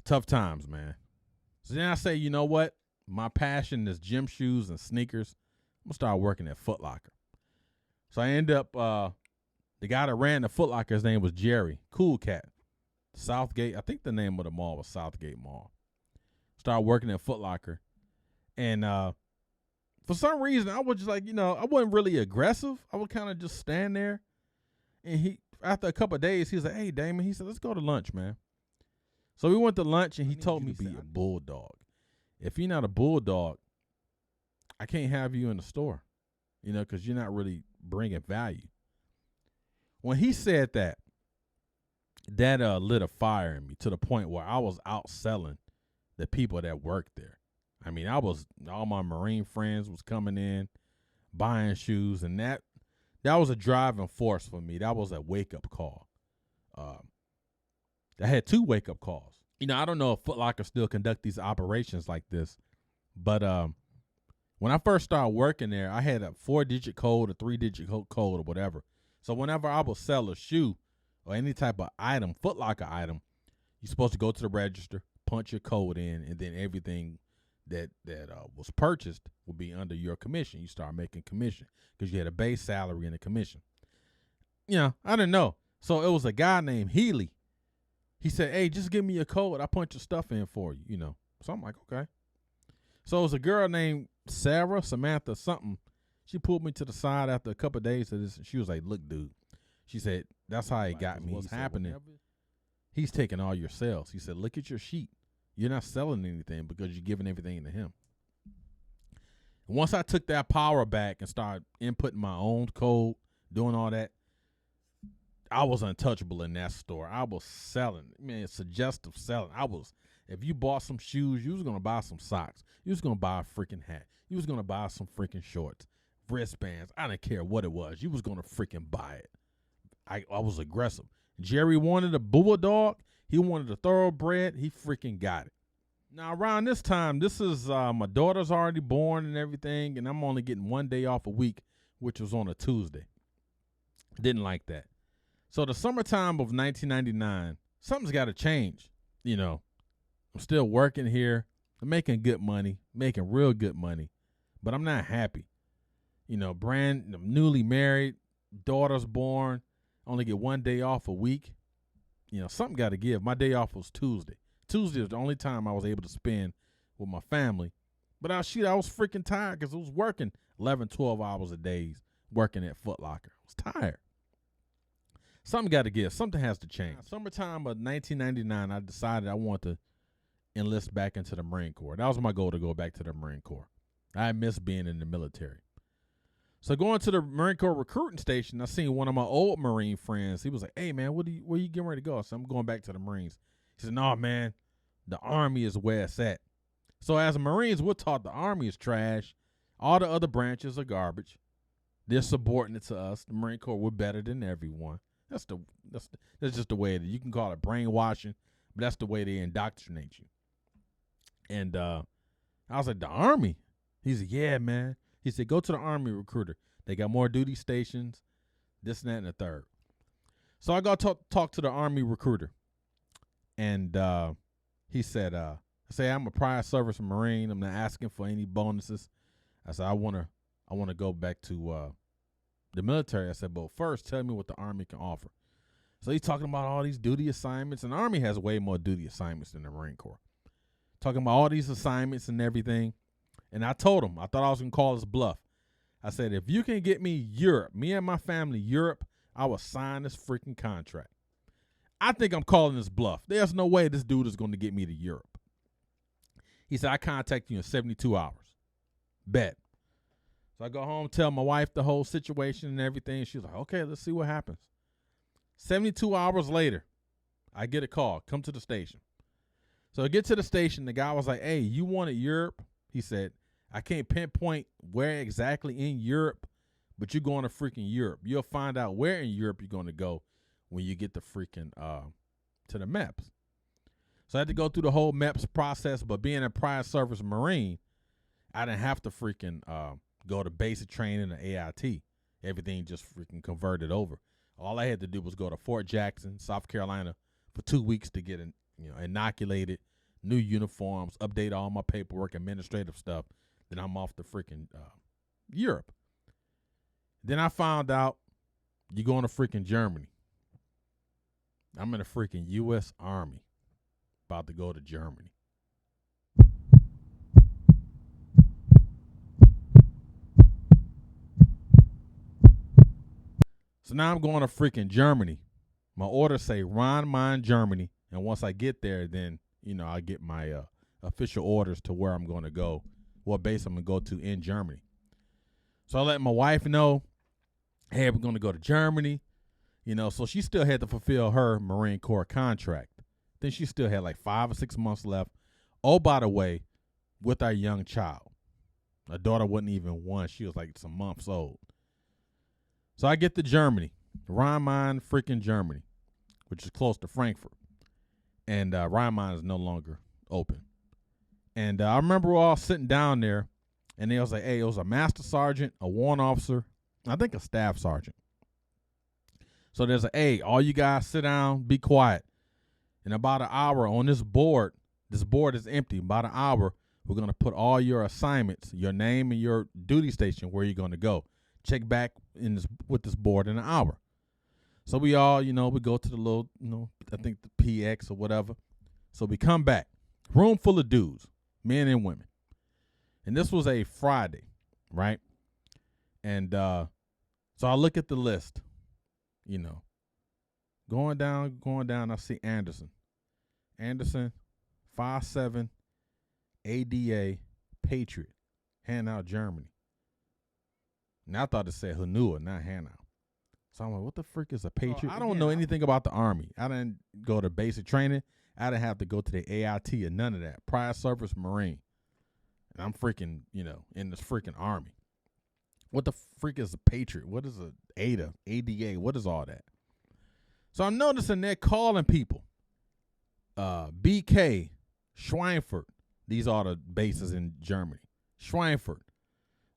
Tough times, man. So then I say, you know what? My passion is gym shoes and sneakers. I'm going to start working at Foot Locker. So I end up, the guy that ran the Foot Locker, his name was Jerry. Cool cat. Southgate. I think the name of the mall was Southgate Mall. Started working at Foot Locker. And for some reason, I was just like, I wasn't really aggressive. I would kind of just stand there. And after a couple of days, he was like, hey, Damon, he said, let's go to lunch, man. So we went to lunch, and he told me to be a bulldog. If you're not a bulldog, I can't have you in the store, because you're not really bringing value. When he said that lit a fire in me to the point where I was outselling the people that worked there. I mean, all my Marine friends was coming in, buying shoes, and that was a driving force for me. That was a wake-up call. I had 2 wake-up calls. I don't know if Foot Locker still conduct these operations like this, but when I first started working there, I had a 4-digit code, a 3-digit code, or whatever. So whenever I would sell a shoe or any type of item, Foot Locker item, you're supposed to go to the register, punch your code in, and then everything that was purchased will be under your commission. You start making commission because you had a base salary and a commission. I didn't know. So it was a guy named Healy. He said, hey, just give me your code. I punch your stuff in for you, So I'm like, okay. So it was a girl named Samantha something. She pulled me to the side after a couple of days of this. And she was like, look, dude. She said, that's how he got me. What's happening? He's taking all your sales. He said, look at your sheet. You're not selling anything because you're giving everything to him. And once I took that power back and started inputting my own code, doing all that, I was untouchable in that store. I was selling. Suggestive selling. If you bought some shoes, you was going to buy some socks. You was going to buy a freaking hat. You was going to buy some freaking shorts, wristbands. I didn't care what it was. You was going to freaking buy it. I was aggressive. Jerry wanted a bulldog. He wanted a thoroughbred. He freaking got it. Now around this time, this is my daughter's already born and everything, and I'm only getting 1 day off a week, which was on a Tuesday. Didn't like that. So the summertime of 1999, something's got to change. You know, I'm still working here. I'm making good money, making real good money, but I'm not happy. You know, I'm newly married, daughter's born, only get 1 day off a week. You know, something got to give. My day off was Tuesday. Tuesday was the only time I was able to spend with my family. But I was freaking tired because I was working 11, 12 hours a day working at Foot Locker. I was tired. Something got to give. Something has to change. Summertime of 1999, I decided I wanted to enlist back into the Marine Corps. That was my goal, to go back to the Marine Corps. I miss being in the military. So going to the Marine Corps recruiting station, I seen one of my old Marine friends. He was like, "Hey man, where you getting ready to go?" I said, "I'm going back to the Marines." He said, "No man, the Army is where it's at." So as Marines, we're taught the Army is trash. All the other branches are garbage. They're subordinate to us. The Marine Corps, we're better than everyone. That's just the way it is. You can call it brainwashing, but that's the way they indoctrinate you. And I was like, "The Army?" He said, "Yeah, man." He said, "Go to the Army recruiter. They got more duty stations, this and that and the third." So I got to talk to the Army recruiter. And he said, I say, "I'm a prior service Marine. I'm not asking for any bonuses." I said, I wanna go back to the military. I said, "But first, tell me what the Army can offer." So he's talking about all these duty assignments, and the Army has way more duty assignments than the Marine Corps. Talking about all these assignments and everything. And I told him, I thought I was going to call his bluff. I said, "If you can get me Europe, me and my family Europe, I will sign this freaking contract." I think I'm calling this bluff. There's no way this dude is going to get me to Europe. He said, "I contact you in 72 hours. Bet." So I go home, tell my wife the whole situation and everything. She's like, "Okay, let's see what happens." 72 hours later, I get a call. "Come to the station." So I get to the station. The guy was like, "Hey, you wanted Europe?" He said, "I can't pinpoint where exactly in Europe, but you're going to freaking Europe. You'll find out where in Europe you're going to go when you get the freaking to the MEPS." So I had to go through the whole MEPS process, but being a prior service Marine, I didn't have to freaking go to basic training or AIT. Everything just freaking converted over. All I had to do was go to Fort Jackson, South Carolina for 2 weeks to get inoculated, new uniforms, update all my paperwork, administrative stuff. Then I'm off to freaking Europe. Then I found out you're going to freaking Germany. I'm in the freaking U.S. Army, about to go to Germany. So now I'm going to freaking Germany. My orders say Ron Mine, Germany. And once I get there, then, I get my official orders to where I'm going to go, what base I'm going to go to in Germany. So I let my wife know, "Hey, we're going to go to Germany." So she still had to fulfill her Marine Corps contract. Then she still had like 5 or 6 months left. Oh, by the way, with our young child. Our daughter wasn't even 1. She was like some months old. So I get to Germany, Rhein-Main, freaking Germany, which is close to Frankfurt. And Rhein-Main is no longer open. And I remember we all sitting down there, and they was like, "Hey, it was a master sergeant, a warrant officer, I think a staff sergeant." So there's "Hey, all you guys sit down, be quiet. In about an hour on this board is empty. About an hour, we're going to put all your assignments, your name and your duty station, where you're going to go. Check back with this board in an hour." So we all, we go to the little, I think the PX or whatever. So we come back. Room full of dudes, men and women. And this was a Friday, right? And so I look at the list, going down, I see Anderson, 5'7", ADA, Patriot, HANAU, Germany. And I thought it said HANAU, not HANAU. So I'm like, what the frick is a Patriot? I don't know anything about the Army. I didn't go to basic training. I didn't have to go to the AIT or none of that. Prior service Marine. And I'm freaking, in this freaking Army. What the frick is a Patriot? What is a ADA? What is all that? So I'm noticing they're calling people. BK, Schweinfurt, These are the bases in Germany. Schweinfurt,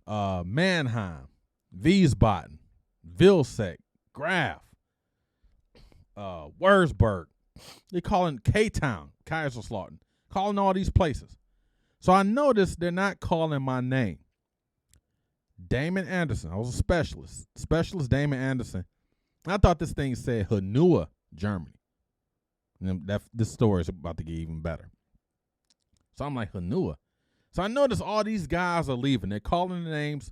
Mannheim, Wiesbaden, Vilseck, Graf, Wurzburg. They calling K-Town, Kaiserslautern, calling all these places. So I noticed they're not calling my name. Damon Anderson. I was a specialist. Specialist Damon Anderson. I thought this thing said HANAU, Germany. And this story is about to get even better. So I'm like, HANAU. So I notice all these guys are leaving. They're calling the names.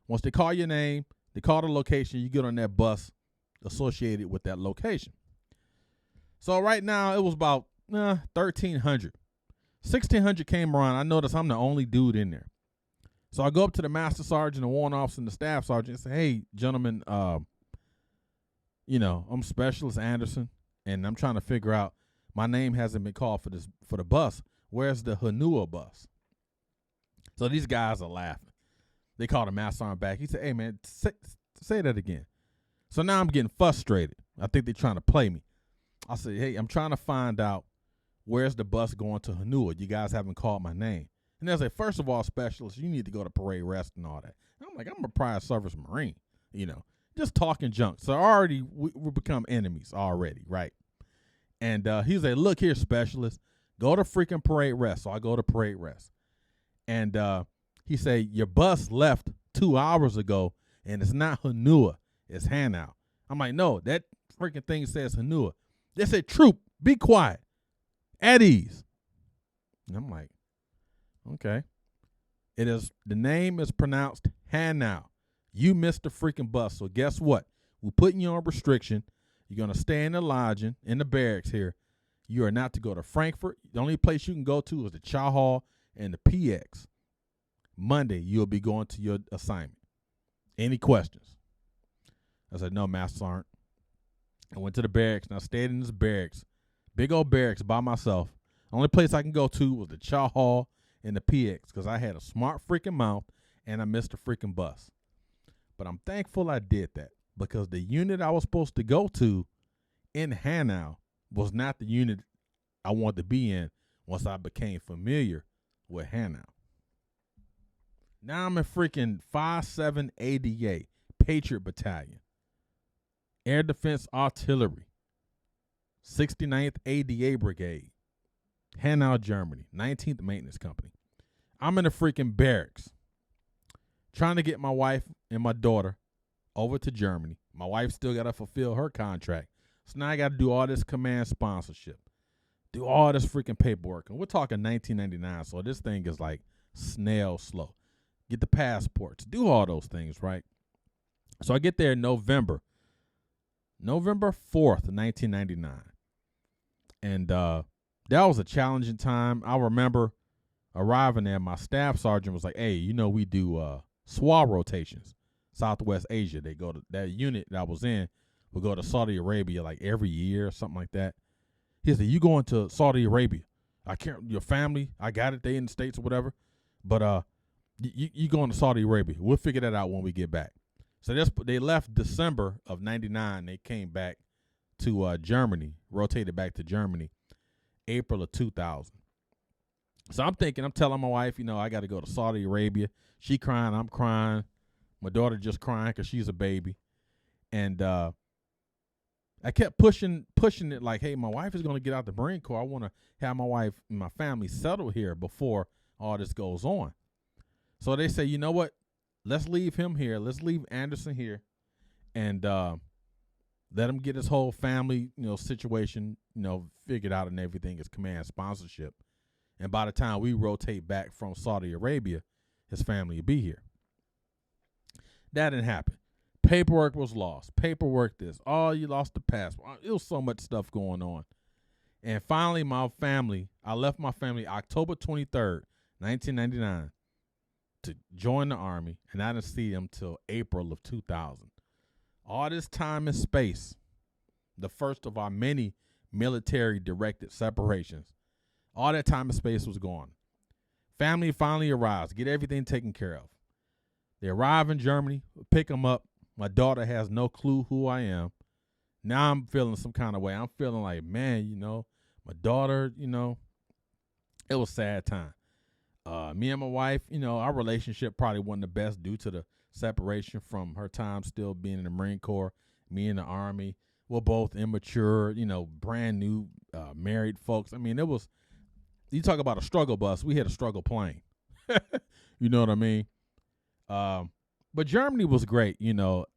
Once they call your name, they call the location, you get on that bus associated with that location. So right now, it was about 1,300. 1,600 came around. I noticed I'm the only dude in there. So I go up to the master sergeant, the warrant officer, and the staff sergeant and say, hey, gentlemen, I'm Specialist Anderson, and I'm trying to figure out, my name hasn't been called for the bus. Where's the HANAU bus? So these guys are laughing. They call the master sergeant back. He said, hey, man, say that again. So now I'm getting frustrated. I think they're trying to play me. I said, hey, I'm trying to find out where's the bus going to HANAU. You guys haven't called my name. And they say, first of all, Specialist, you need to go to parade rest and all that. And I'm like, I'm a prior service Marine, just talking junk. So already we become enemies already, right? And he's like, look here, Specialist, go to freaking parade rest. So I go to parade rest. And he said, your bus left 2 hours ago, and it's not HANAU, it's HANAU. I'm like, no, that freaking thing says HANAU. They said, troop, be quiet, at ease. And I'm like, okay. The name is pronounced HANAU. You missed the freaking bus. So guess what? We're putting you on restriction. You're going to stay in the lodging, in the barracks here. You are not to go to Frankfurt. The only place you can go to is the Chow Hall and the PX. Monday, you'll be going to your assignment. Any questions? I said, no, Master Sergeant. I went to the barracks, and I stayed in this barracks, big old barracks by myself. The only place I can go to was the Chow Hall and the PX because I had a smart freaking mouth, and I missed a freaking bus. But I'm thankful I did that because the unit I was supposed to go to in HANAU was not the unit I wanted to be in once I became familiar with HANAU. Now I'm in freaking 5-7 ADA, Patriot Battalion, Air Defense Artillery, 69th ADA Brigade, HANAU, Germany, 19th Maintenance Company. I'm in the freaking barracks trying to get my wife and my daughter over to Germany. My wife still got to fulfill her contract. So now I got to do all this command sponsorship, do all this freaking paperwork. And we're talking 1999, so this thing is like snail slow. Get the passports, do all those things, right? So I get there in November 4th, 1999. And that was a challenging time. I remember arriving there, my staff sergeant was like, hey, we do SWA rotations, Southwest Asia. They go to that unit that I was in would go to Saudi Arabia like every year or something like that. He said, you going to Saudi Arabia. I can't, your family, I got it, they in the States or whatever. But you going to Saudi Arabia. We'll figure that out when we get back. So they left December of 99. They came back to Germany, rotated back to Germany, April of 2000. So I'm telling my wife, I got to go to Saudi Arabia. She crying, I'm crying. My daughter just crying because she's a baby. And I kept pushing it like, hey, my wife is going to get out the Marine Corps. I want to have my wife and my family settled here before all this goes on. So they say, you know what? Let's leave him here. Let's leave Anderson here and let him get his whole family, situation, figured out and everything, his command sponsorship. And by the time we rotate back from Saudi Arabia, his family will be here. That didn't happen. Paperwork was lost. Paperwork this. Oh, you lost the passport. It was so much stuff going on. And finally, I left my family October 23rd, 1999 to join the Army, and I didn't see them till April of 2000. All this time and space, the first of our many military-directed separations, all that time and space was gone. Family finally arrives, get everything taken care of. They arrive in Germany, pick them up. My daughter has no clue who I am. Now I'm feeling some kind of way. I'm feeling like, man, my daughter, it was a sad time. Me and my wife, our relationship probably wasn't the best due to the separation from her time still being in the Marine Corps, me in the Army. We're both immature, brand new married folks. I mean, you talk about a struggle bus. We had a struggle plane. You know what I mean? But Germany was great.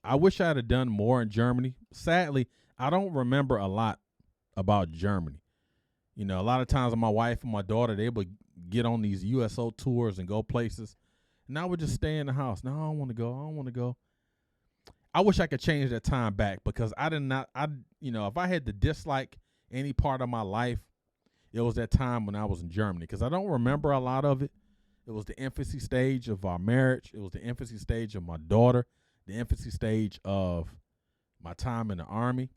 I wish I had done more in Germany. Sadly, I don't remember a lot about Germany. A lot of times my wife and my daughter, they would get on these USO tours and go places. And I would just stay in the house. No, I don't want to go. I don't want to go. I wish I could change that time back because if I had to dislike any part of my life, it was that time when I was in Germany because I don't remember a lot of it. It was the infancy stage of our marriage. It was the infancy stage of my daughter, the infancy stage of my time in the Army.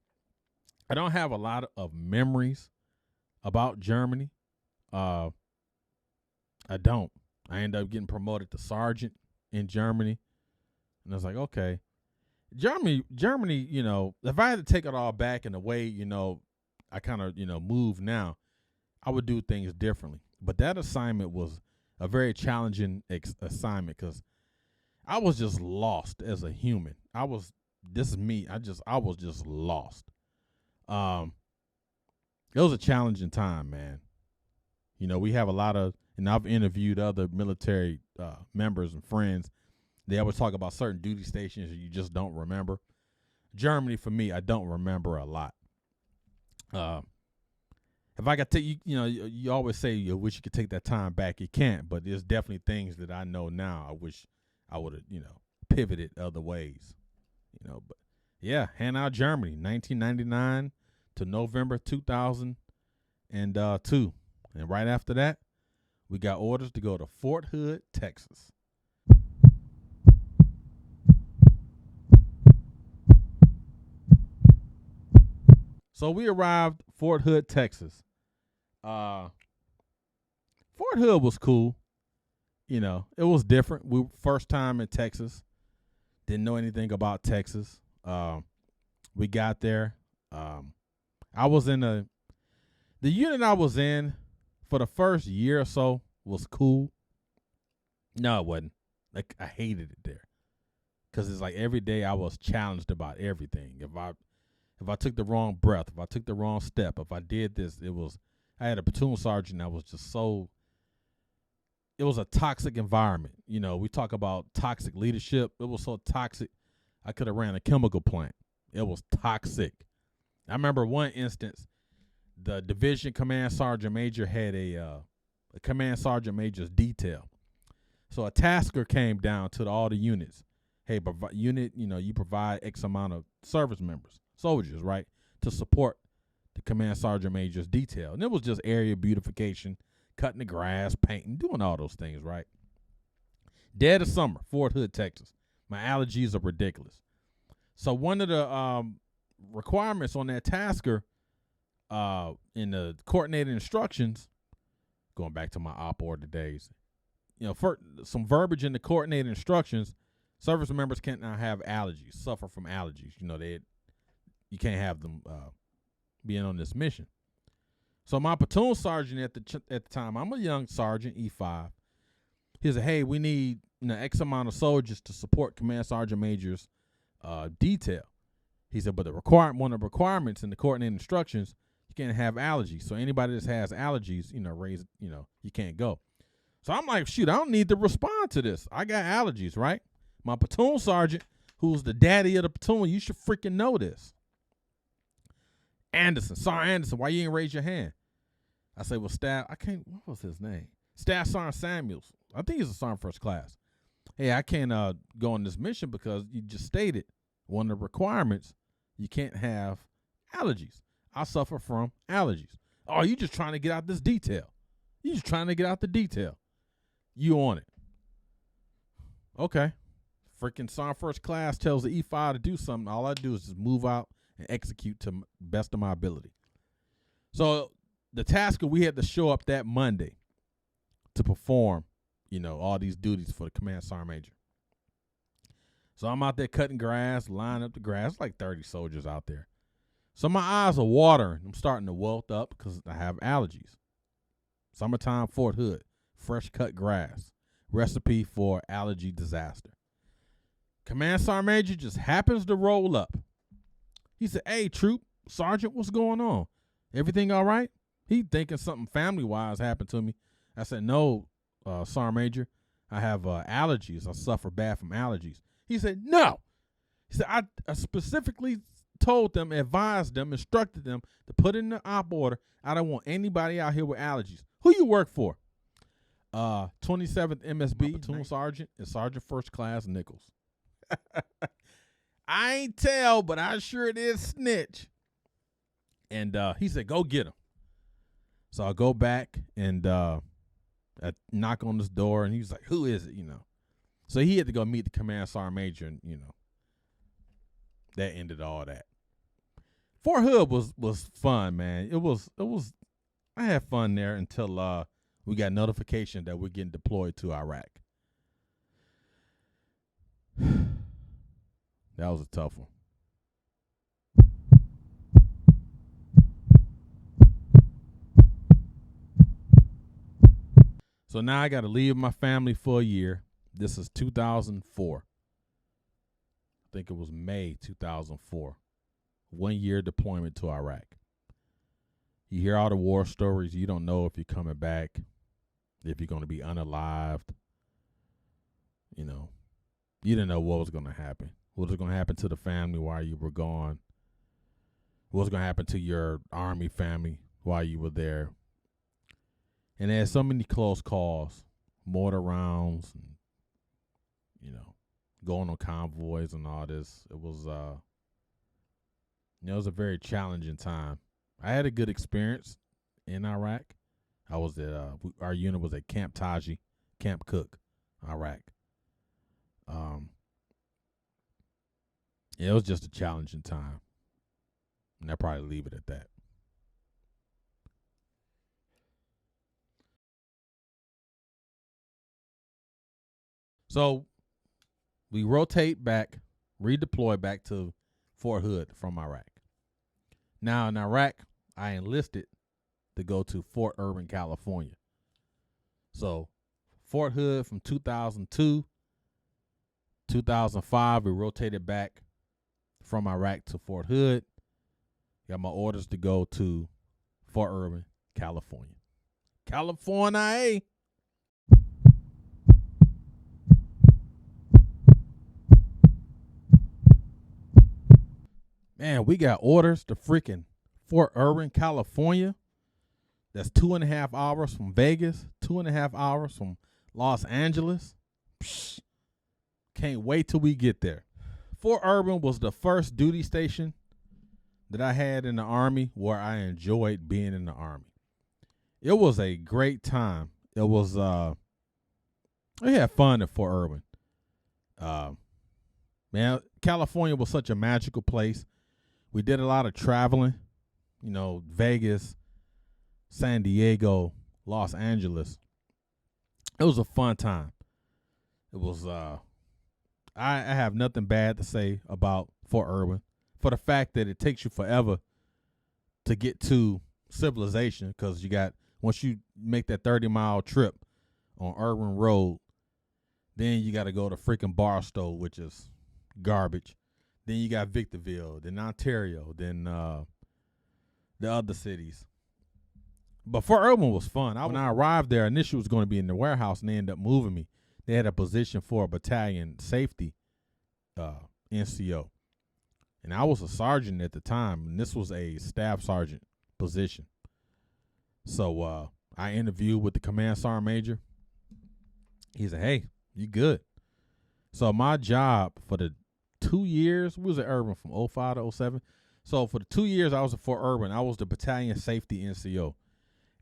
I don't have a lot of memories about Germany. I don't. I ended up getting promoted to sergeant in Germany. And I was like, okay. Germany, if I had to take it all back in the way, I kind of, move now, I would do things differently. But that assignment was a very challenging assignment because I was just lost as a human. This is me. I was just lost. It was a challenging time, man. We have a lot of, and I've interviewed other military members and friends. They always talk about certain duty stations you just don't remember. Germany, for me, I don't remember a lot. If I could take you always say you wish you could take that time back. You can't, but there's definitely things that I know now. I wish I would have, pivoted other ways. But yeah, HANAU, Germany, 1999 to November 2002. And right after that, we got orders to go to Fort Hood, Texas. So we arrived Fort Hood, Texas. Fort Hood was cool. It was different. We first time in Texas. Didn't know anything about Texas. We got there. I was in the unit I was in for the first year or so was cool. No, it wasn't. Like I hated it there. Cause it's like every day I was challenged about everything. If I took the wrong breath, if I took the wrong step, if I did this, I had a platoon sergeant that was just it was a toxic environment. We talk about toxic leadership. It was so toxic, I could have ran a chemical plant. It was toxic. I remember one instance, the division command sergeant major had a command sergeant major's detail. So a tasker came down to all the units. Hey, unit, you provide X amount of service members, soldiers, right, to support the command sergeant major's detail. And it was just area beautification, cutting the grass, painting, doing all those things, right? Dead of summer, Fort Hood, Texas. My allergies are ridiculous. So one of the requirements on that tasker in the coordinated instructions, going back to my op order days, for some verbiage in the coordinated instructions, service members can't now have allergies, suffer from allergies. You can't have them being on this mission. So my platoon sergeant at the time, I'm a young sergeant, E5. He said, "Hey, we need X amount of soldiers to support Command Sergeant Major's detail." He said, "But one of the requirements in the coordinated instructions, you can't have allergies. So anybody that has allergies, you can't go." So I'm like, shoot, I don't need to respond to this. I got allergies, right? My platoon sergeant, who's the daddy of the platoon, you should freaking know this. Sergeant Anderson, why you ain't raise your hand? I say, well, what was his name? Staff Sergeant Samuels. I think he's a sergeant first class. Hey, I can't go on this mission because you just stated one of the requirements, you can't have allergies. I suffer from allergies. Oh, you just trying to get out this detail. You just trying to get out the detail. You on it. Okay. Freaking sergeant first class tells the E5 to do something. All I do is just move out and execute to the best of my ability. So the tasker, we had to show up that Monday to perform, all these duties for the command sergeant major. So I'm out there cutting grass, lining up the grass. Like 30 soldiers out there. So my eyes are watering. I'm starting to welt up because I have allergies. Summertime, Fort Hood. fresh cut grass. Recipe for allergy disaster. Command Sergeant Major just happens to roll up. He said, "Hey, troop, sergeant, what's going on? Everything all right?" He thinking something family-wise happened to me. I said, "No, Sergeant Major, I have allergies. I suffer bad from allergies." He said, "No." He said, I specifically told them, advised them, instructed them to put in the op order. I don't want anybody out here with allergies. Who you work for? 27th MSB, platoon sergeant, and Sergeant First Class Nichols. I ain't tell, but I sure did snitch. And he said, "Go get him." So I go back and I knock on this door, and he's like, "Who is it?" So he had to go meet the Command Sergeant Major, and that ended all that. Fort Hood was fun, man. It was. I had fun there until we got notification that we're getting deployed to Iraq. That was a tough one. So now I got to leave my family for a year. This is 2004. I think it was May 2004. 1 year deployment to Iraq. You hear all the war stories. You don't know if you're coming back, if you're going to be unalived. You didn't know what was going to happen. What was going to happen to the family while you were gone? What was going to happen to your Army family while you were there? And they had so many close calls, mortar rounds, and, going on convoys and all this. It was, it was a very challenging time. I had a good experience in Iraq. I was at, our unit was at Camp TAJI, Camp Cook, Iraq. It was just a challenging time. And I'll probably leave it at that. So we rotate back, redeploy back to Fort Hood from Iraq. Now in Iraq, I enlisted to go to Fort Irwin, California. So Fort Hood from 2002, 2005, we rotated back from Iraq to Fort Hood. Got my orders to go to Fort Irwin, California. California. Man, we got orders to freaking Fort Irwin, California. That's 2.5 hours from Vegas, 2.5 hours from Los Angeles. Psh, can't wait till we get there. Fort Irwin was the first duty station that I had in the Army where I enjoyed being in the Army. It was a great time. It was, we had fun at Fort Irwin. Man, California was such a magical place. We did a lot of traveling, Vegas, San Diego, Los Angeles. It was a fun time. It was, I have nothing bad to say about Fort Irwin for the fact that it takes you forever to get to civilization, because once you make that 30-mile trip on Irwin Road, then you got to go to freaking Barstow, which is garbage. Then you got Victorville, then Ontario, then the other cities. But Fort Irwin was fun. When I arrived there, initially was going to be in the warehouse, and they ended up moving me. They had a position for a battalion safety NCO. And I was a sergeant at the time, and this was a staff sergeant position. So I interviewed with the Command Sergeant Major. He said, "Hey, you good?" So my job for the 2 years, we was at Irwin from 05 to 07. So for the 2 years I was at Fort Irwin, I was the battalion safety NCO.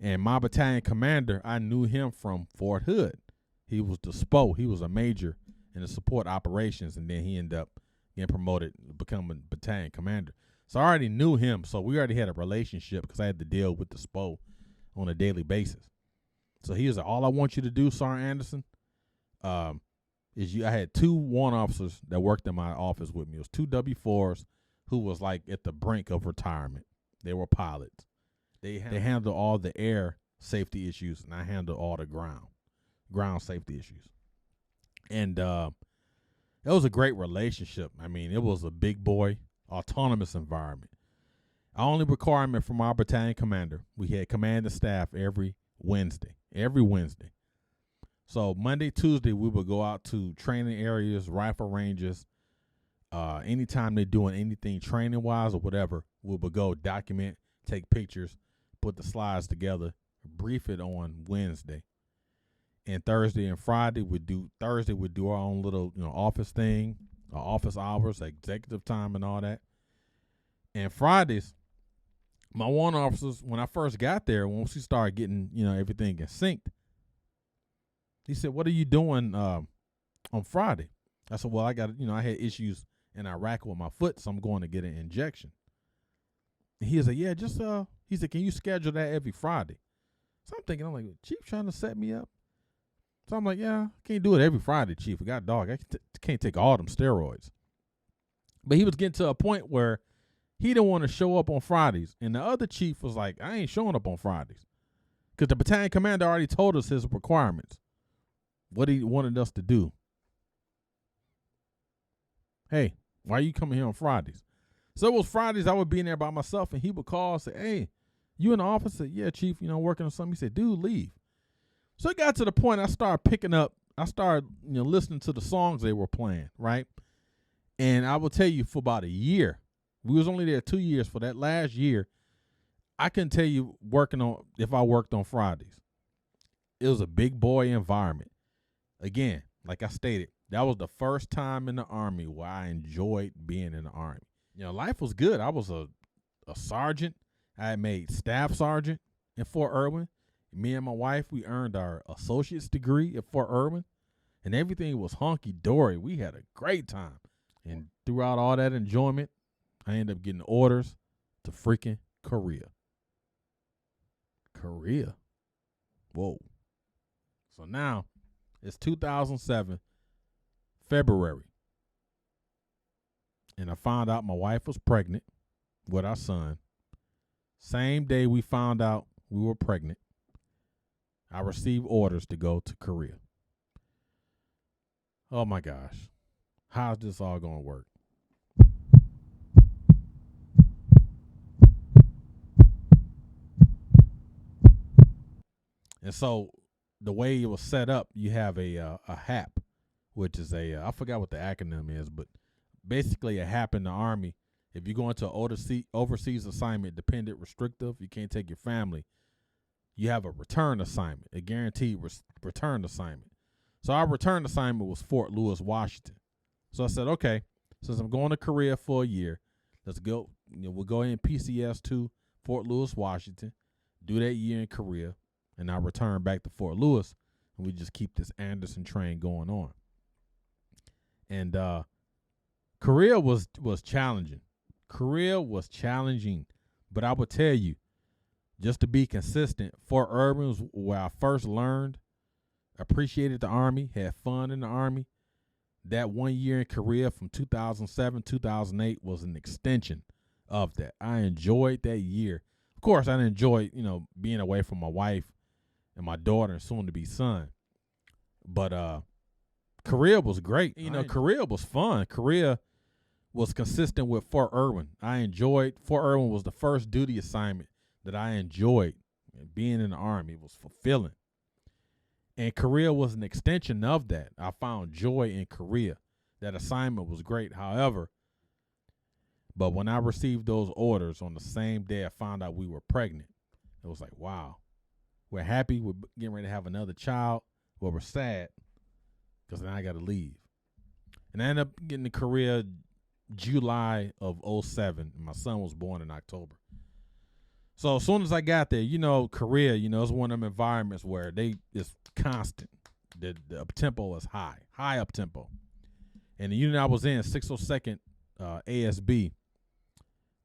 And my battalion commander, I knew him from Fort Hood. He was the SPO. He was a major in the support operations, and then he ended up getting promoted to become a battalion commander. So I already knew him, so we already had a relationship because I had to deal with the SPO on a daily basis. So he was like, "All I want you to do, Sergeant Anderson, I had 2 warrant officers that worked in my office with me. It was 2 W4s who was like at the brink of retirement. They were pilots. They handled all the air safety issues, and I handled all the ground. ground safety issues. And it was a great relationship. I mean, it was a big boy, autonomous environment. Our only requirement from our battalion commander, we had command and staff every Wednesday. So Monday, Tuesday, we would go out to training areas, rifle ranges. Anytime they're doing anything training-wise or whatever, we would go document, take pictures, put the slides together, brief it on Wednesday. And Thursday and Friday, we'd do our own little office thing, office hours, executive time and all that. And Fridays, my warrant officers, when I first got there, once we started getting, everything in sync, he said, "What are you doing on Friday?" I said, "Well, I got, I had issues in Iraq with my foot, so I'm going to get an injection." And he said, "Yeah, just he said, can you schedule that every Friday?" So I'm thinking, Chief trying to set me up. So I'm like, "Yeah, I can't do it every Friday, Chief. I got dog. I can't take all them steroids." But he was getting to a point where he didn't want to show up on Fridays. And the other chief was like, "I ain't showing up on Fridays." Because the battalion commander already told us his requirements, what he wanted us to do. "Hey, why are you coming here on Fridays?" So it was Fridays I would be in there by myself, and he would call and say, "Hey, you in the office?" I said, "Yeah, Chief, working on something." He said, "Dude, leave." So it got to the point I started listening to the songs they were playing, right? And I will tell you, for about a year, we was only there 2 years. For that last year, I couldn't tell you if I worked on Fridays. It was a big boy environment. Again, like I stated, that was the first time in the Army where I enjoyed being in the Army. Life was good. I was a sergeant. I had made staff sergeant in Fort Irwin. Me and my wife, we earned our associate's degree at Fort Irwin, and everything was hunky-dory. We had a great time. And throughout all that enjoyment, I ended up getting orders to freaking Korea. Whoa. So now it's 2007, February. And I found out my wife was pregnant with our son. Same day we found out we were pregnant, I received orders to go to Korea. Oh my gosh. How's this all going to work? And so the way it was set up, you have a HAP, which is I forgot what the acronym is, but basically a HAP in the Army. If you go into an overseas assignment, dependent restrictive, you can't take your family, you have a return assignment, a guaranteed return assignment. So our return assignment was Fort Lewis, Washington. So I said, okay, since I'm going to Korea for a year, let's go. We'll go in PCS to Fort Lewis, Washington, do that year in Korea, and I return back to Fort Lewis, and we just keep this Anderson train going on. And Korea was challenging. But I would tell you, just to be consistent, Fort Irwin was where I first learned, appreciated the Army, had fun in the Army. That 1 year in Korea from 2007, 2008 was an extension of that. I enjoyed that year. Of course, I enjoyed, being away from my wife and my daughter and soon-to-be son. But Korea was great. Korea was fun. Korea was consistent with Fort Irwin. I enjoyed. Fort Irwin was the first duty assignment that I enjoyed. Being in the Army was fulfilling. And Korea was an extension of that. I found joy in Korea. That assignment was great. However, but when I received those orders on the same day I found out we were pregnant, it was like, wow. We're happy. We're getting ready to have another child. Well, we're sad because now I got to leave. And I ended up getting to Korea July of 2007. My son was born in October. So as soon as I got there, Korea, it's one of them environments where it's constant. The up tempo is high up tempo. And the unit I was in, 602nd ASB,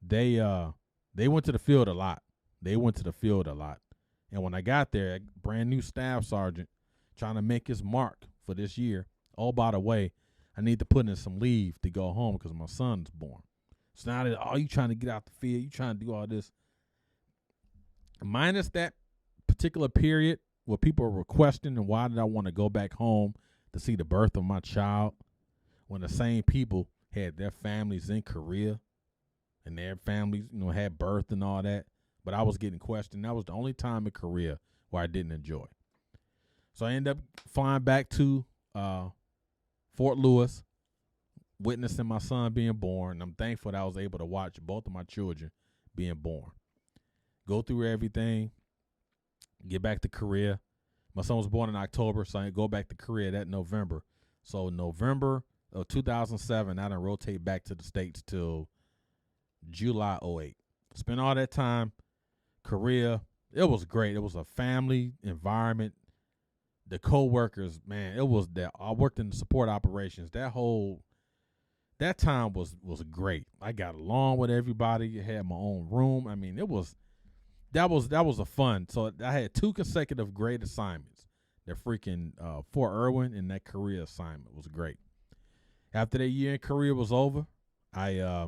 they went to the field a lot. And when I got there, a brand new staff sergeant trying to make his mark for this year. Oh, by the way, I need to put in some leave to go home because my son's born. So now that, you trying to get out the field, you trying to do all this. Minus that particular period what people were questioning, why did I want to go back home to see the birth of my child when the same people had their families in Korea and their families, had birth and all that. But I was getting questioned. That was the only time in Korea where I didn't enjoy. So I ended up flying back to Fort Lewis, witnessing my son being born. I'm thankful that I was able to watch both of my children being born. Go through everything, get back to Korea. My son was born in October, so I go back to Korea that November. So November of 2007, I didn't rotate back to the States till July 2008. Spent all that time, Korea. It was great. It was a family environment. The co-workers, man, it was that. I worked in the support operations. That time was great. I got along with everybody. I had my own room. I mean, that was a fun. So I had 2 consecutive great assignments. The freaking Fort Irwin and that Korea assignment was great. After that year in Korea was over, I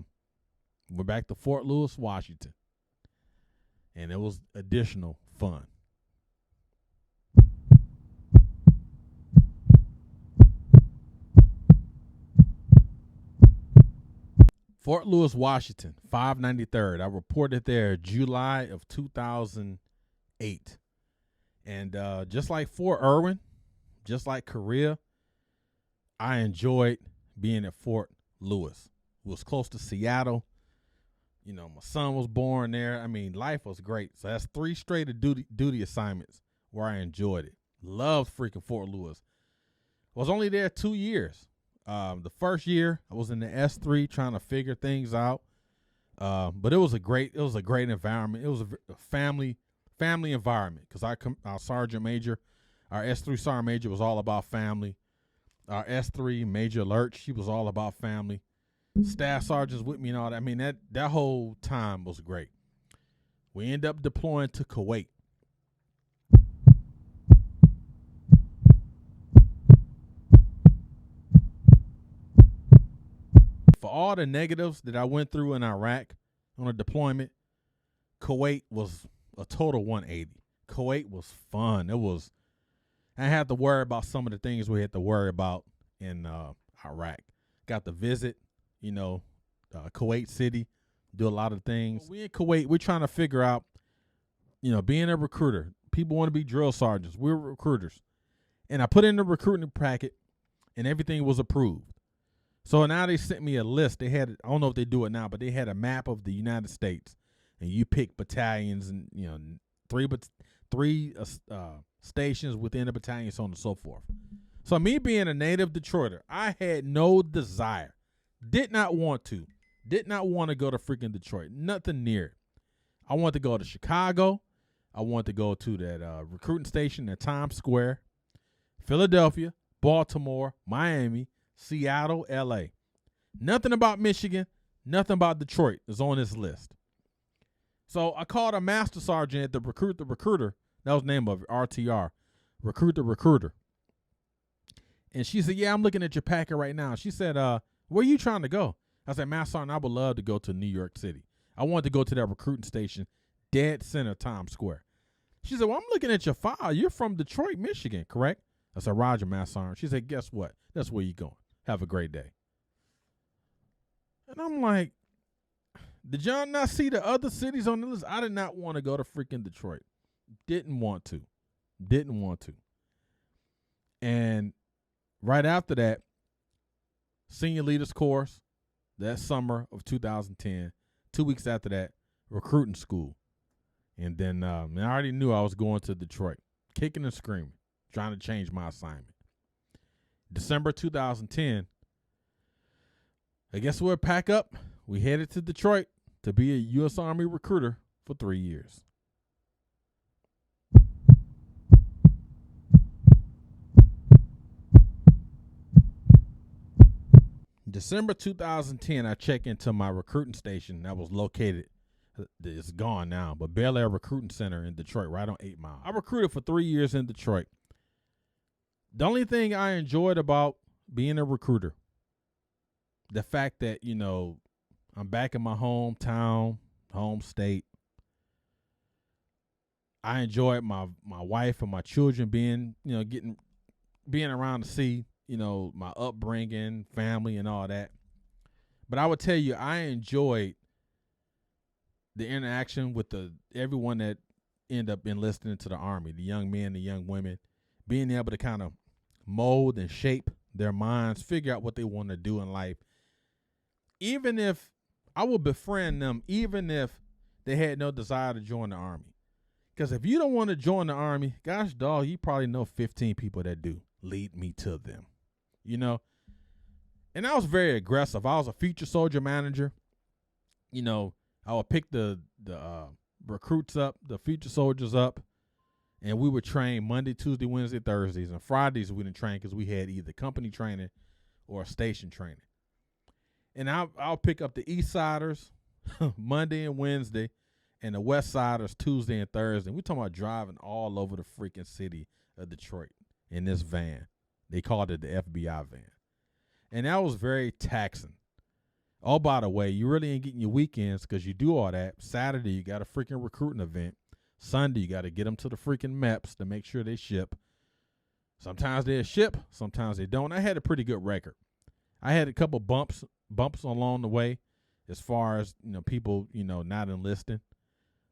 went back to Fort Lewis, Washington, and it was additional fun. Fort Lewis, Washington, 593rd. I reported there July of 2008. And just like Fort Irwin, just like Korea, I enjoyed being at Fort Lewis. It was close to Seattle. My son was born there. I mean, life was great. So that's 3 straight duty assignments where I enjoyed it. Loved freaking Fort Lewis. I was only there 2 years. The first year I was in the S3 trying to figure things out. But it was a great environment. It was a family environment because our sergeant major, our S3 sergeant major was all about family. Our S3 Major Lurch, she was all about family. Staff sergeants with me and all that. I mean, that whole time was great. We ended up deploying to Kuwait. For all the negatives that I went through in Iraq on a deployment, Kuwait was a total 180. Kuwait was fun. I had to worry about some of the things we had to worry about in Iraq. Got to visit, Kuwait City, do a lot of things. We in Kuwait, we're trying to figure out, being a recruiter. People want to be drill sergeants. We're recruiters. And I put in the recruiting packet, and everything was approved. So now they sent me a list. They had, I don't know if they do it now, but they had a map of the United States, and you pick battalions and three stations within the battalion, so on and so forth. So me being a native Detroiter, I had no desire, did not want to go to freaking Detroit, nothing near it. I wanted to go to Chicago. I wanted to go to that recruiting station at Times Square, Philadelphia, Baltimore, Miami, Seattle, L.A. Nothing about Michigan, nothing about Detroit is on this list. So I called a master sergeant at the recruiter. That was the name of it, RTR, Recruit the Recruiter. And she said, yeah, I'm looking at your packet right now. She said, where are you trying to go? I said, Master Sergeant, I would love to go to New York City. I wanted to go to that recruiting station, dead center, Times Square. She said, well, I'm looking at your file. You're from Detroit, Michigan, correct? I said, Roger, Master Sergeant. She said, guess what? That's where you're going. Have a great day. And I'm like, did y'all not see the other cities on the list? I did not want to go to freaking Detroit. Didn't want to. And right after that, senior leaders course, that summer of 2010, 2 weeks after that, recruiting school. And then I already knew I was going to Detroit, kicking and screaming, trying to change my assignment. December 2010, I guess we'll pack up. We headed to Detroit to be a U.S. Army recruiter for 3 years. December 2010, I check into my recruiting station that was located, it's gone now, but Bel Air Recruiting Center in Detroit, right on 8 Mile. I recruited for 3 years in Detroit. The only thing I enjoyed about being a recruiter, the fact that, I'm back in my hometown, home state. I enjoyed my wife and my children being, being around to see, my upbringing, family, and all that. But I would tell you, I enjoyed the interaction with everyone that end up enlisting into the Army, the young men, the young women, being able to kind of mold and shape their minds, figure out what they want to do in life. Even if I would befriend them, even if they had no desire to join the Army. Because if you don't want to join the Army, gosh, dog, you probably know 15 people that do. Lead me to them, And I was very aggressive. I was a future soldier manager. I would pick the recruits up, the future soldiers up, and we would train Monday, Tuesday, Wednesday, Thursdays, and Fridays we didn't train because we had either company training or station training. And I'll pick up the East Siders Monday and Wednesday, and the West Siders Tuesday and Thursday. We're talking about driving all over the freaking city of Detroit in this van. They called it the FBI van. And that was very taxing. Oh, by the way, you really ain't getting your weekends because you do all that. Saturday, you got a freaking recruiting event. Sunday, you got to get them to the freaking MEPS to make sure they ship. Sometimes they'll ship, sometimes they don't. I had a pretty good record. I had a couple bumps along the way as far as, people, not enlisting.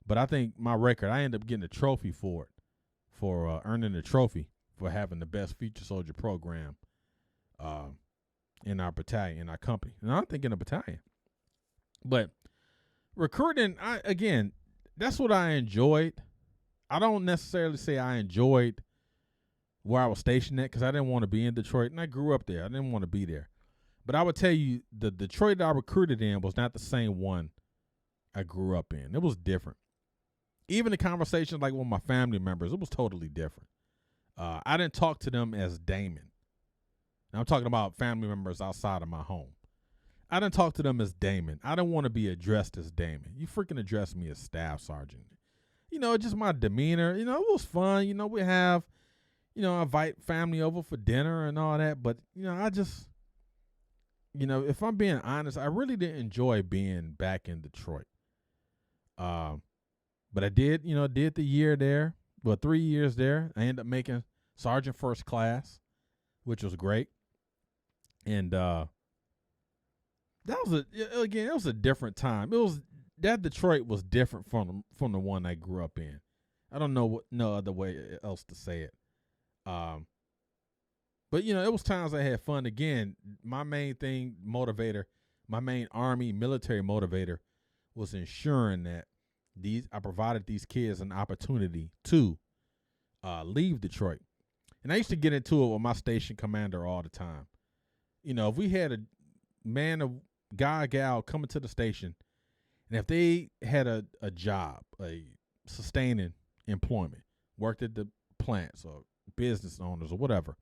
But I think my record, I ended up getting a trophy for it, for earning a trophy for having the best future soldier program in our battalion, in our company. And I'm thinking a battalion. But recruiting, again, that's what I enjoyed. I don't necessarily say I enjoyed where I was stationed at because I didn't want to be in Detroit, and I grew up there. I didn't want to be there. But I would tell you, the Detroit that I recruited in was not the same one I grew up in. It was different. Even the conversations like with my family members, it was totally different. I didn't talk to them as Damon. Now, I'm talking about family members outside of my home. I didn't talk to them as Damon. I didn't want to be addressed as Damon. You freaking addressed me as Staff Sergeant. Just my demeanor. It was fun. We have, invite family over for dinner and all that. But, I just, if I'm being honest, I really didn't enjoy being back in Detroit. But I did, did the year there. Well, 3 years there. I ended up making Sergeant First Class, which was great. And that was it was a different time. That Detroit was different from the one I grew up in. I don't know no other way else to say it. But it was times I had fun. Again, my main motivator, my main Army military motivator was ensuring that I provided these kids an opportunity to leave Detroit. And I used to get into it with my station commander all the time. If we had a man, a guy, gal coming to the station, and if they had a job, a sustaining employment, worked at the plants or business owners or whatever,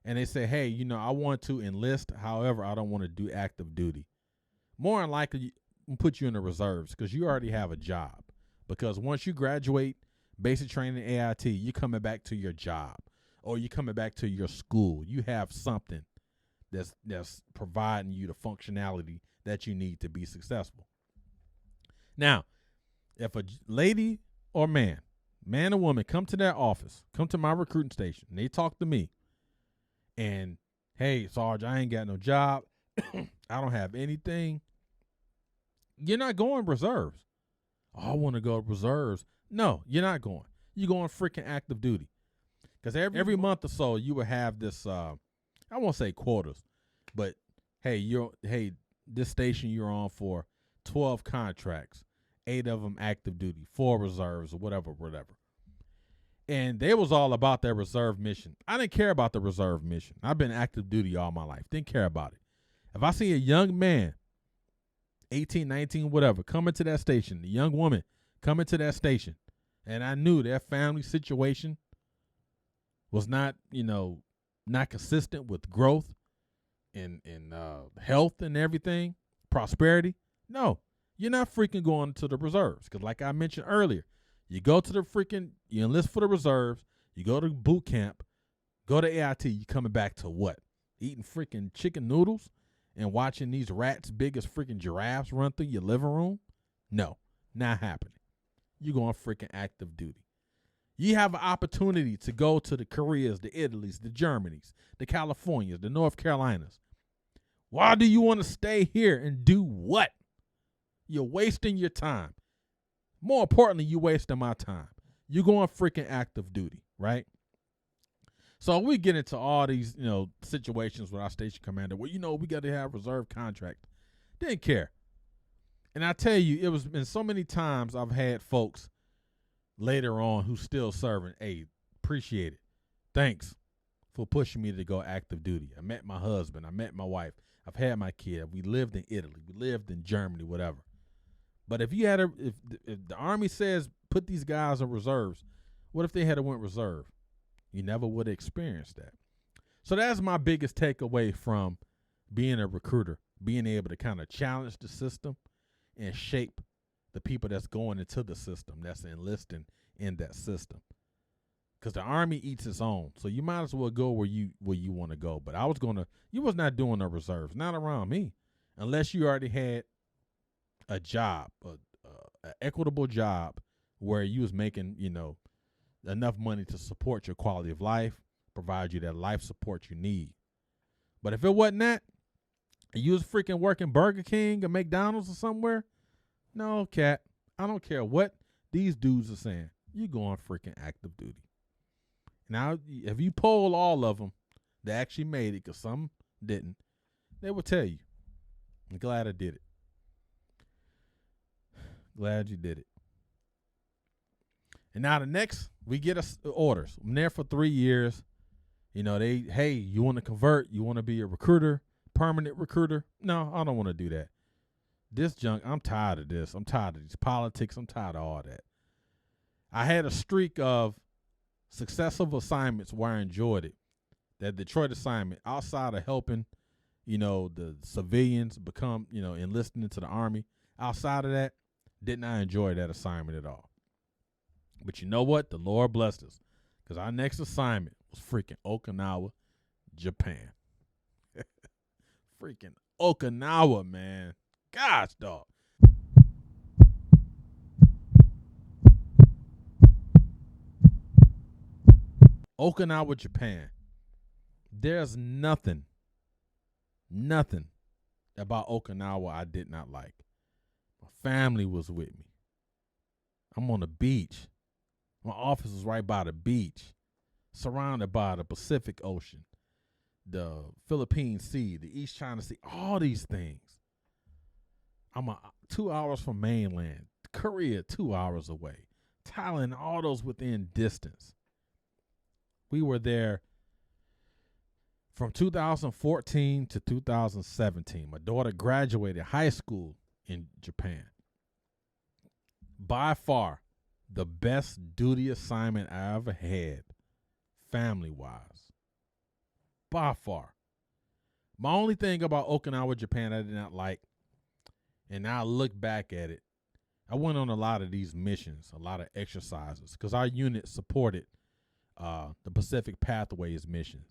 and they say, hey, I want to enlist, however, I don't want to do active duty. More than likely, put you in the reserves because you already have a job. Because once you graduate basic training AIT, you're coming back to your job or you're coming back to your school. You have something that's providing you the functionality that you need to be successful. Now, if a lady or man or woman come to their office, come to my recruiting station, and they talk to me, and, hey, Sarge, I ain't got no job. I don't have anything. You're not going reserves. Oh, I want to go reserves. No, you're not going. You're going freaking active duty. Because every month or so, you will have this, I won't say quotas, but, hey, this station you're on for 12 contracts, 8 of them active duty, 4 reserves, or whatever. And they was all about their reserve mission. I didn't care about the reserve mission. I've been active duty all my life. Didn't care about it. If I see a young man, 18, 19, whatever, coming to that station, a young woman coming to that station, and I knew their family situation was not, not consistent with growth and health and everything, prosperity, no, you're not freaking going to the reserves. Because like I mentioned earlier, you go to you enlist for the reserves, you go to boot camp, go to AIT, you coming back to what? Eating freaking chicken noodles and watching these rats big as freaking giraffes run through your living room? No, not happening. you're going freaking active duty. You have an opportunity to go to the Koreas, the Italys, the Germanys, the Californias, the North Carolinas. Why do you want to stay here and do what? You're wasting your time. More importantly, you're wasting my time. You're going freaking active duty, right? So we get into all these, situations with our station commander where, we got to have reserve contract. Didn't care. And I tell you, it was been so many times I've had folks later on who's still serving. Hey, appreciate it. Thanks for pushing me to go active duty. I met my husband. I met my wife. I've had my kid. We lived in Italy. We lived in Germany, whatever. But if you had if the Army says put these guys in reserves, what if they had went reserve? You never would have experienced that. So that's my biggest takeaway from being a recruiter, being able to kind of challenge the system and shape the people that's going into the system, that's enlisting in that system. Because the Army eats its own, so you might as well go where you want to go. But you was not doing no reserves, not around me, unless you already had a job, an equitable job where you was making, enough money to support your quality of life, provide you that life support you need. But if it wasn't that, and you was freaking working Burger King or McDonald's or somewhere, no, cat, I don't care what these dudes are saying. You going freaking active duty. Now, if you poll all of them that actually made it, because some didn't, they will tell you. I'm glad I did it. Glad you did it. And now the next, we get us orders. I'm there for 3 years. Hey, you want to convert? You want to be a recruiter, permanent recruiter? No, I don't want to do that. This junk, I'm tired of this. I'm tired of these politics. I'm tired of all that. I had a streak of successful assignments where I enjoyed it. That Detroit assignment, outside of helping, the civilians become, enlisting into the Army, outside of that, didn't I enjoy that assignment at all. But you know what? The Lord blessed us, because our next assignment was freaking Okinawa, Japan. Freaking Okinawa, man. Gosh, dog. Okinawa, Japan. There's nothing about Okinawa I did not like. My family was with me. I'm on the beach. My office is right by the beach, surrounded by the Pacific Ocean, the Philippine Sea, the East China Sea, all these things. I'm 2 hours from mainland. Korea, 2 hours away. Thailand, all those within distance. We were there from 2014 to 2017. My daughter graduated high school in Japan. By far, the best duty assignment I ever had, family-wise. By far. My only thing about Okinawa, Japan, I did not like, and now I look back at it, I went on a lot of these missions, a lot of exercises, because our unit supported the Pacific Pathways missions.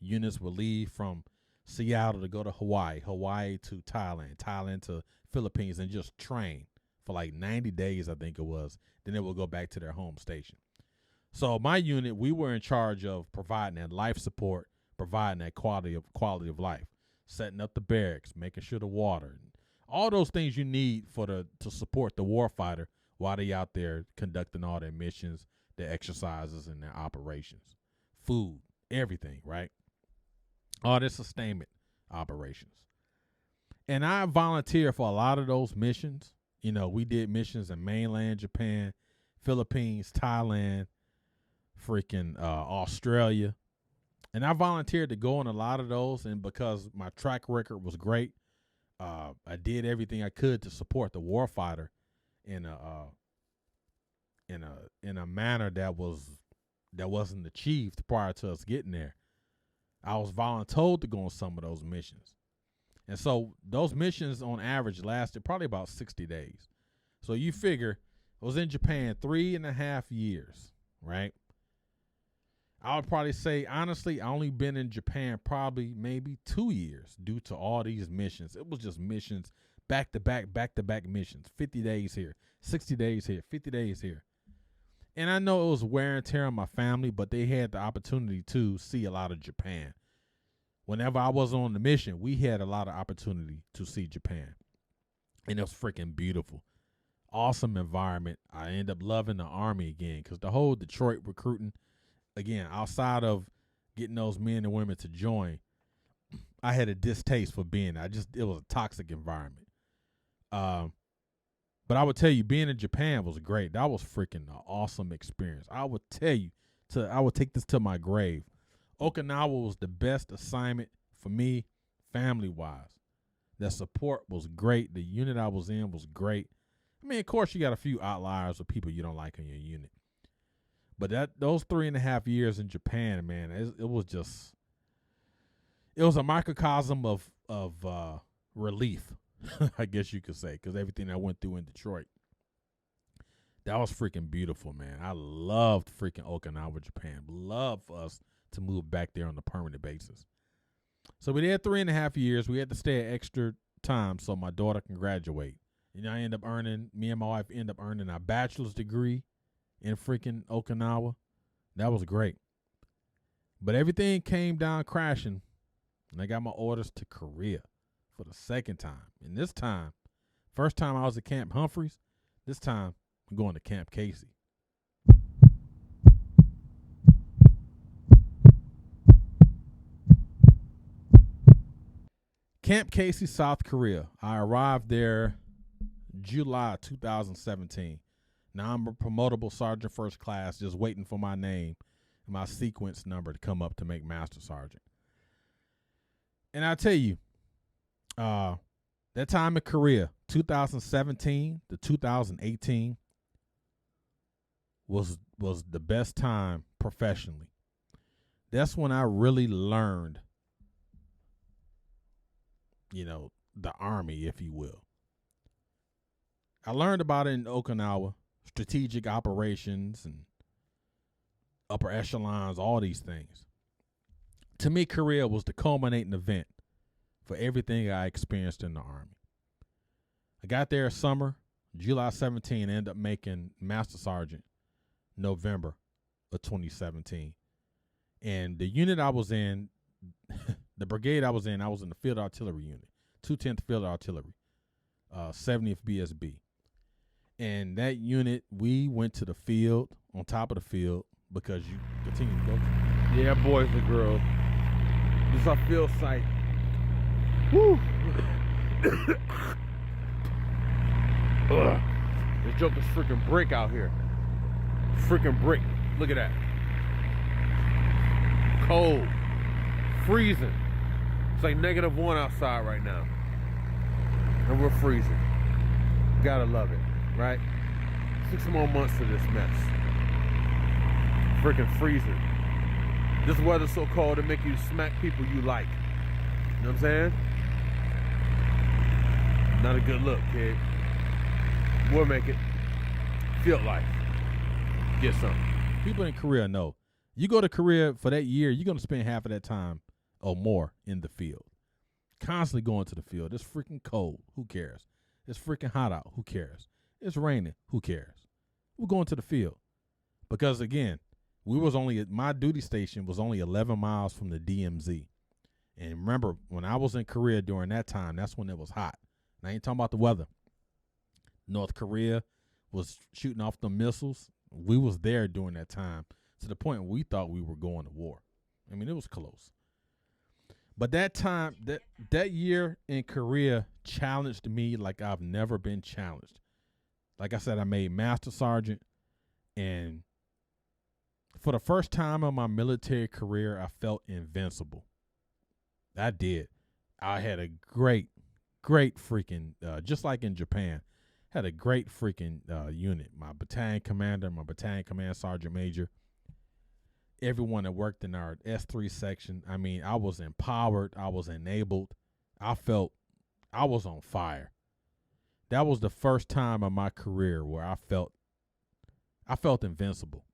Units would leave from Seattle to go to Hawaii, Hawaii to Thailand, Thailand to Philippines, and just train for like 90 days, I think it was. Then they will go back to their home station. So my unit, we were in charge of providing that life support, providing that quality of life, setting up the barracks, making sure the water, all those things you need to support the warfighter while they out there conducting all their missions, their exercises, and their operations, food, everything, right? All their sustainment operations. And I volunteered for a lot of those missions. We did missions in mainland Japan, Philippines, Thailand, freaking Australia. And I volunteered to go on a lot of those. And because my track record was great, I did everything I could to support the warfighter in a manner that wasn't achieved prior to us getting there. I was voluntold to go on some of those missions. And so those missions on average lasted probably about 60 days. So you figure I was in Japan 3.5 years, right? I would probably say, honestly, I only been in Japan probably maybe 2 years due to all these missions. It was just missions back to back missions. 50 days here, 60 days here, 50 days here. And I know it was wear and tear on my family, but they had the opportunity to see a lot of Japan. Whenever I was on the mission, we had a lot of opportunity to see Japan. And it was freaking beautiful. Awesome environment. I ended up loving the Army again because the whole Detroit recruiting, again, outside of getting those men and women to join, I had a distaste for being there. It was a toxic environment. But I would tell you, being in Japan was great. That was freaking an awesome experience. I would tell you, I would take this to my grave. Okinawa was the best assignment for me, family-wise. The support was great. The unit I was in was great. I mean, of course, you got a few outliers of people you don't like in your unit. But those 3.5 years in Japan, man, it was a microcosm of relief, I guess you could say, because everything I went through in Detroit. That was freaking beautiful, man. I loved freaking Okinawa, Japan. Love for us to move back there on a permanent basis. So we did 3.5 years. We had to stay an extra time so my daughter can graduate. Me and my wife end up earning our bachelor's degree in freaking Okinawa. That was great. But everything came down crashing, and I got my orders to Korea for the second time. And this time, first time I was at Camp Humphreys, this time I'm going to Camp Casey. Camp Casey, South Korea. I arrived there July 2017. Now I'm a promotable sergeant first class, just waiting for my name and my sequence number to come up to make master sergeant. And I tell you, that time in Korea, 2017 to 2018, was the best time professionally. That's when I really learned, the Army, if you will. I learned about it in Okinawa, strategic operations and upper echelons, all these things. To me, Korea was the culminating event for everything I experienced in the Army. I got there summer, July 17, ended up making Master Sergeant November of 2017. And the unit I was in, the brigade I was in the Field Artillery Unit, 210th Field Artillery, 70th BSB. And that unit, we went to the field, on top of the field, because you continue to go to. Yeah, boys and girls. This is our field site. Woo! This joker's freaking brick out here. Freaking brick. Look at that. Cold. Freezing. It's like -1 outside right now. And we're freezing. Gotta love it, right? 6 more months of this mess. Freaking freezing. This weather's so cold to make you smack people you like. You know what I'm saying? Not a good look, kid. We'll make it. Field life. Get something. People in Korea know. You go to Korea for that year, you're going to spend half of that time or more in the field. Constantly going to the field. It's freaking cold. Who cares? It's freaking hot out. Who cares? It's raining. Who cares? We're going to the field. Because, again, my duty station was only 11 miles from the DMZ. And remember, when I was in Korea during that time, that's when it was hot. And I ain't talking about the weather. North Korea was shooting off the missiles. We was there during that time to the point where we thought we were going to war. I mean, it was close. But that time, that year in Korea challenged me like I've never been challenged. Like I said, I made Master Sergeant, and for the first time in my military career, I felt invincible. I did. I had a great freaking, just like in Japan, had a great freaking unit. My battalion commander, my battalion command sergeant major, everyone that worked in our S3 section. I mean, I was empowered. I was enabled. I felt I was on fire. That was the first time in my career where I felt invincible.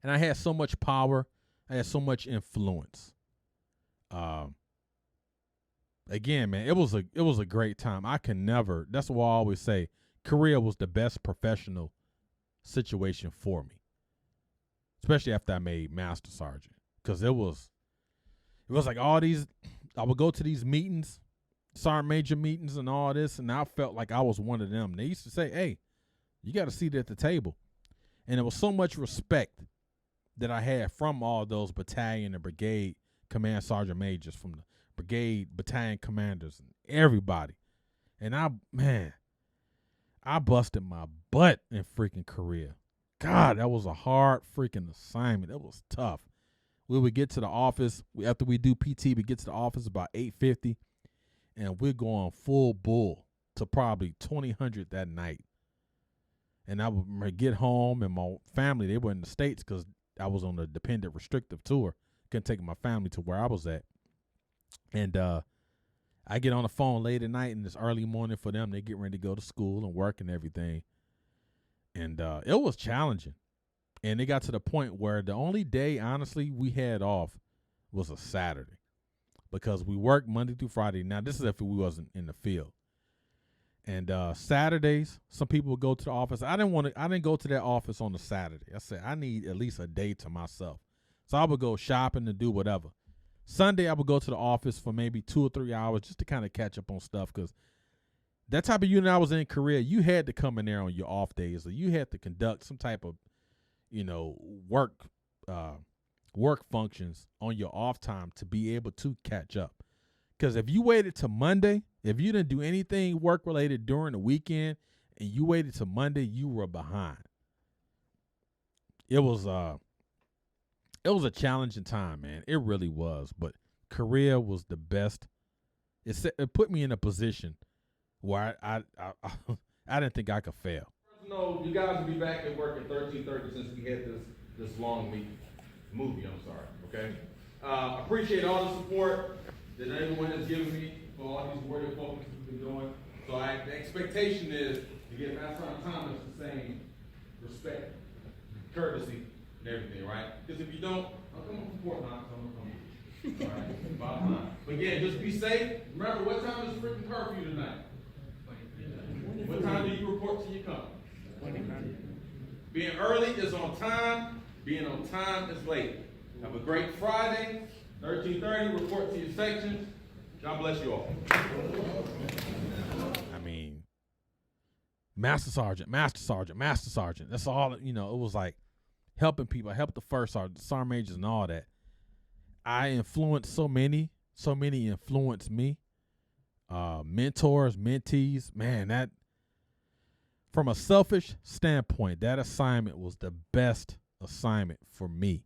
And I had so much power. I had so much influence. again, man, it was a great time. I can never. That's why I always say Korea was the best professional situation for me, especially after I made Master Sergeant, because it was like all these. I would go to these meetings, sergeant major meetings, and all this, and I felt like I was one of them. They used to say, "Hey, you got a seat at the table," and there was so much respect that I had from all those battalion and brigade command sergeant majors, from the brigade battalion commanders and everybody. And I busted my butt in freaking Korea. God, that was a hard freaking assignment. It was tough. We would get to the office after we do PT. We get to the office about 8:50, and we're going full bull to probably 2000 that night. And I would get home, and my family, they were in the States because I was on a dependent restrictive tour. Couldn't take my family to where I was at. And I get on the phone late at night, and it's early morning for them. They get ready to go to school and work and everything. And it was challenging. And it got to the point where the only day, honestly, we had off was a Saturday, because we worked Monday through Friday. Now, this is if we wasn't in the field. And Saturdays, some people would go to the office. I didn't go to that office on a Saturday. I said, I need at least a day to myself. So I would go shopping and do whatever. Sunday, I would go to the office for maybe 2 or 3 hours just to kind of catch up on stuff, because that type of unit I was in Korea, you had to come in there on your off days, or you had to conduct some type of, work functions on your off time to be able to catch up. Because if you waited till Monday, if you didn't do anything work related during the weekend and you waited till Monday, you were behind. It was a challenging time, man. It really was. But Korea was the best. It put me in a position where I didn't think I could fail. No, you guys will be back at work at 13:30 since we had this long movie. I'm sorry. Okay. Appreciate all the support that everyone has given me for all these warrior focus we've been doing. So the expectation is to get Master Thomas the same respect, courtesy, and everything, right? Because if you don't, I'll come up to Fort Knox. I'm gonna come with you. All right, bottom line. But again, just be safe. Remember, what time is freaking curfew tonight? What time do you report to your company? Being early is on time. Being on time is late. Have a great Friday. 13:30. Report to your section. God bless you all. I mean, Master Sergeant. That's all. It was like helping people. I helped the first sergeant, sergeant majors, and all that. I influenced so many influenced me. Mentors, mentees, man, that from a selfish standpoint, that assignment was the best assignment for me.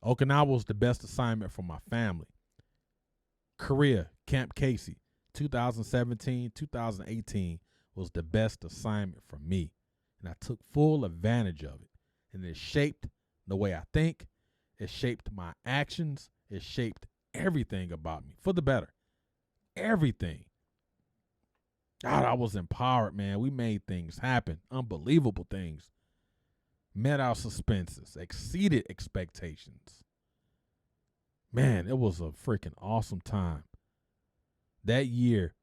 Okinawa was the best assignment for my family. Korea, Camp Casey, 2017, 2018 was the best assignment for me. And I took full advantage of it. And it shaped the way I think. It shaped my actions. It shaped everything about me for the better. Everything. God, I was empowered, man. We made things happen. Unbelievable things. Met our suspenses. Exceeded expectations. Man, it was a freaking awesome time. That year,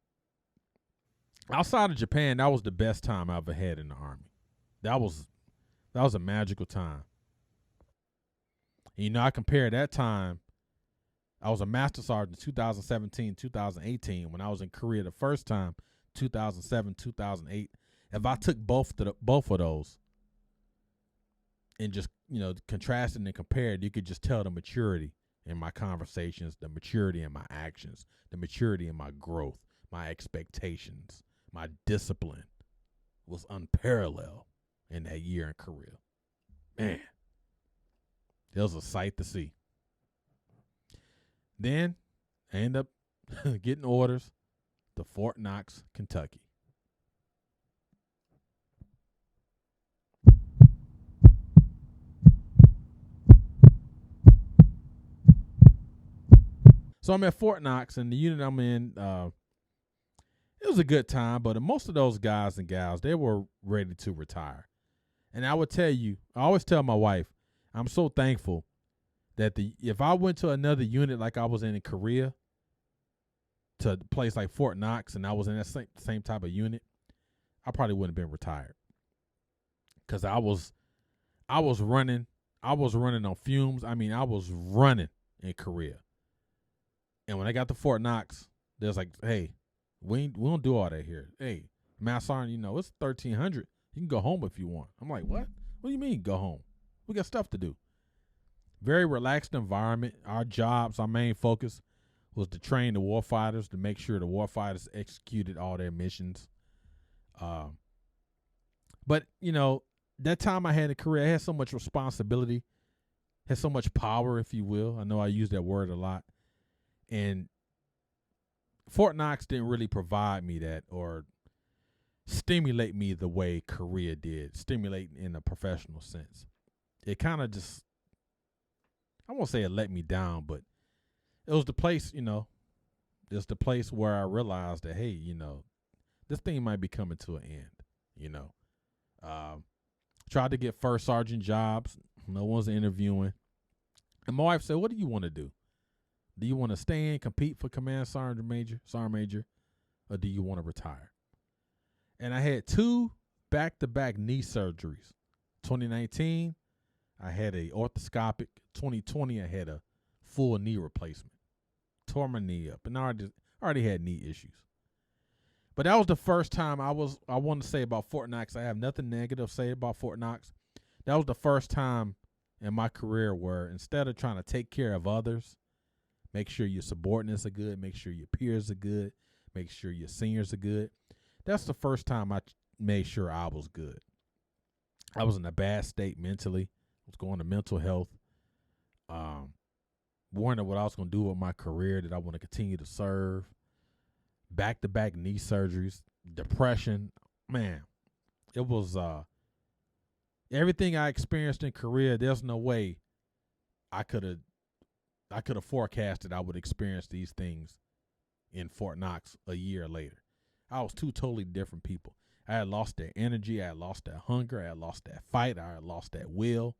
outside of Japan, that was the best time I ever had in the Army. That was a magical time. And, I compare that time. I was a Master Sergeant 2017, 2018. When I was in Korea the first time, 2007, 2008. If I took both of those and just, contrasted and compared, you could just tell the maturity in my conversations, the maturity in my actions, the maturity in my growth, my expectations, my discipline was unparalleled in that year in Korea. Man, it was a sight to see. Then I end up getting orders to Fort Knox, Kentucky. So I'm at Fort Knox, and the unit I'm in, it was a good time, but most of those guys and gals, they were ready to retire. And I would tell you, I always tell my wife, I'm so thankful that if I went to another unit like I was in Korea, to a place like Fort Knox and I was in that same type of unit, I probably wouldn't have been retired. Cause I was running on fumes. I mean, I was running in Korea. And when I got to Fort Knox, there's like, hey, we don't do all that here. Hey, Master Sergeant, you know, it's 1300. You can go home if you want. I'm like, what? What do you mean go home? We got stuff to do. Very relaxed environment. Our jobs, our main focus was to train the warfighters, to make sure the warfighters executed all their missions. But, you know, that time I had a career, I had so much responsibility, had so much power, if you will. I know I use that word a lot. And Fort Knox didn't really provide me that or stimulate me the way Korea did, stimulate in a professional sense. It kind of just, I won't say it let me down, but it was the place, you know, it's the place where I realized that, hey, you know, this thing might be coming to an end, you know. Tried to get first sergeant jobs. No one's interviewing. And my wife said, what do you want to do? Do you want to stay in, compete for command sergeant major, or do you want to retire? And I had 2 back-to-back knee surgeries. 2019, I had a orthoscopic. 2020, I had a full knee replacement. Tore my knee up, and I already had knee issues. But that was the first time I want to say about Fort Knox. I have nothing negative to say about Fort Knox. That was the first time in my career where instead of trying to take care of others, make sure your subordinates are good, make sure your peers are good, make sure your seniors are good. That's the first time I made sure I was good. I was in a bad state mentally. I was going to mental health. Wondering what I was going to do with my career. Did I want to continue to serve? Back-to-back knee surgeries, depression. Man, it was everything I experienced in Korea. There's no way I could have forecasted I would experience these things in Fort Knox a year later. I was 2 totally different people. I had lost that energy. I had lost that hunger. I had lost that fight. I had lost that will.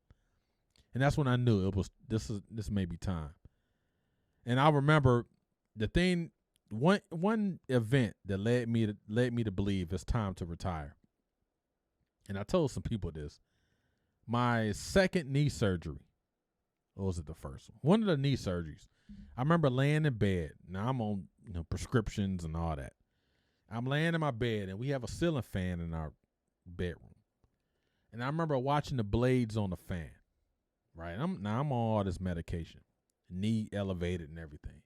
And that's when I knew it was this may be time. And I remember the thing, one event that led me to believe it's time to retire. And I told some people this. My second knee surgery, or was it the first one? One of the knee surgeries. I remember laying in bed. Now I'm on prescriptions and all that. I'm laying in my bed and we have a ceiling fan in our bedroom. And I remember watching the blades on the fan. Right. I'm on all this medication, knee elevated and everything.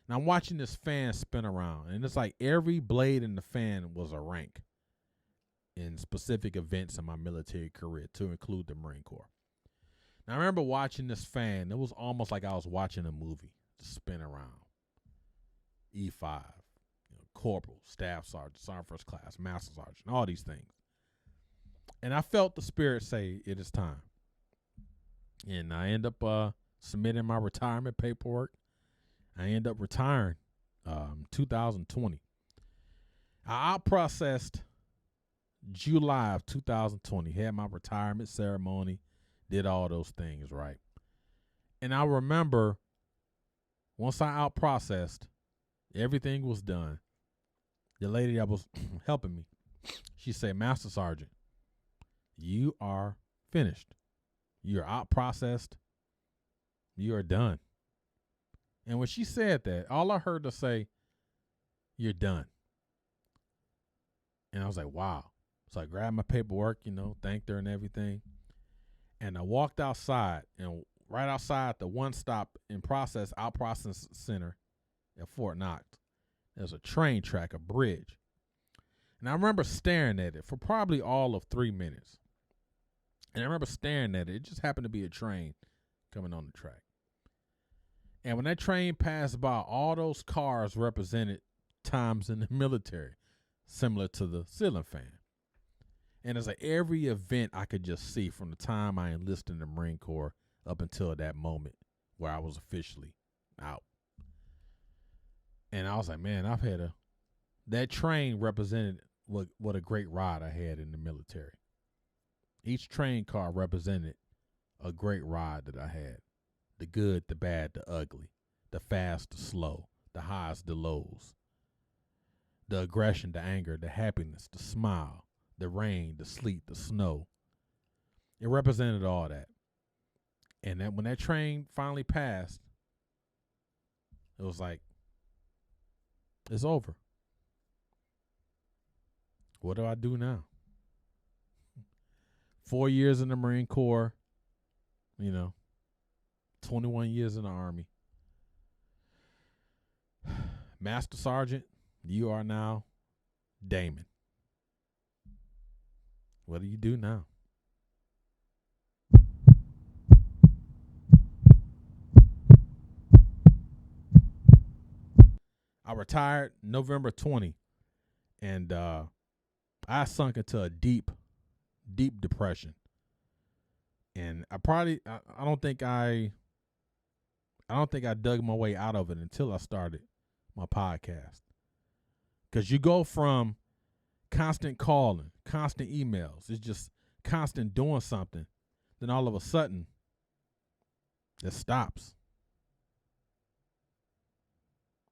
And I'm watching this fan spin around, and it's like every blade in the fan was a rank in specific events in my military career, to include the Marine Corps. Now, I remember watching this fan. It was almost like I was watching a movie, just spin around. E5, corporal, staff sergeant, sergeant first class, master sergeant, all these things. And I felt the spirit say, it is time. And I end up submitting my retirement paperwork. I end up retiring 2020. I out-processed July of 2020, had my retirement ceremony, did all those things, right? And I remember once I out-processed, everything was done. The lady that was helping me, she said, Master Sergeant, you are finished. You're out-processed. You are done. And when she said that, all I heard her say, you're done. And I was like, wow. So I grabbed my paperwork, thanked her and everything. And I walked outside, and right outside the one stop out-process center at Fort Knox, there's a train track, a bridge. And I remember staring at it for probably all of 3 minutes. And I remember staring at it. It just happened to be a train coming on the track. And when that train passed by, all those cars represented times in the military, similar to the ceiling fan. And it's like every event I could just see from the time I enlisted in the Marine Corps up until that moment where I was officially out. And I was like, man, that train represented what a great ride I had in the military. Each train car represented a great ride that I had. The good, the bad, the ugly, the fast, the slow, the highs, the lows. the aggression, the anger, the happiness, the smile, the rain, the sleet, the snow. It represented all that. And then when that train finally passed, it was like, it's over. What do I do now? 4 years in the Marine Corps, 21 years in the Army. Master Sergeant, you are now Damon. What do you do now? I retired November 20, and I sunk into a deep depression. And I don't think I dug my way out of it until I started my podcast. Because you go from constant calling, constant emails, it's just constant doing something, then all of a sudden it stops.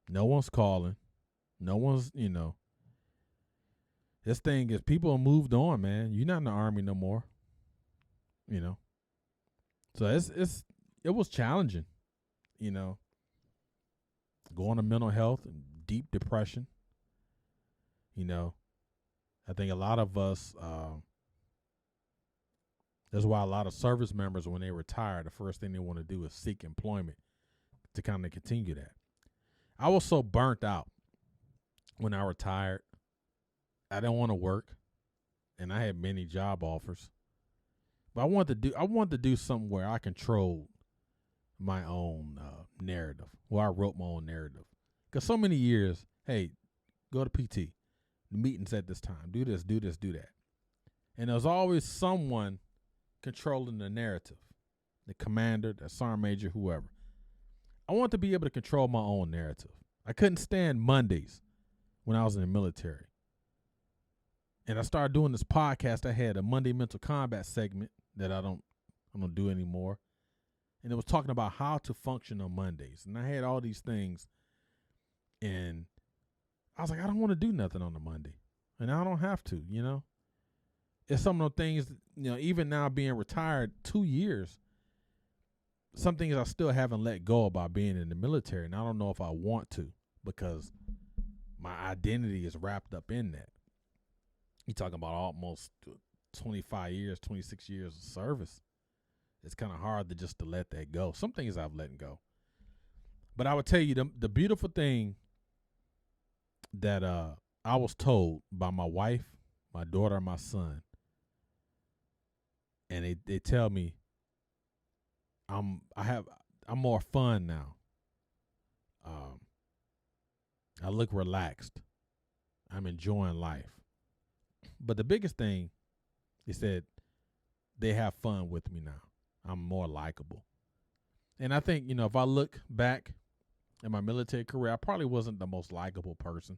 No one's calling. No one's, this thing is, people have moved on, man. You're not in the Army no more. So it was challenging, going to mental health and deep depression. I think a lot of us, that's why a lot of service members, when they retire, the first thing they want to do is seek employment to kind of continue that. I was so burnt out when I retired. I didn't want to work, and I had many job offers. But I wanted to do something where I controlled my own narrative, where I wrote my own narrative. Because so many years, hey, go to PT, the meetings at this time, do this, do that. And there's always someone controlling the narrative, the commander, the sergeant major, whoever. I want to be able to control my own narrative. I couldn't stand Mondays when I was in the military. And I started doing this podcast. I had a Monday Mental Combat segment that I don't do anymore. And it was talking about how to function on Mondays. And I had all these things. And I was like, I don't want to do nothing on a Monday. And I don't have to, It's some of the things, even now being retired 2 years, some things I still haven't let go about being in the military. And I don't know if I want to, because my identity is wrapped up in that. You talking about almost 25 years, 26 years of service. It's kind of hard to let that go. Some things I've let go. But I would tell you the beautiful thing that I was told by my wife, my daughter, and my son. And they tell me I'm more fun now. I look relaxed. I'm enjoying life. But the biggest thing is that they have fun with me now. I'm more likable. And I think, if I look back at my military career, I probably wasn't the most likable person,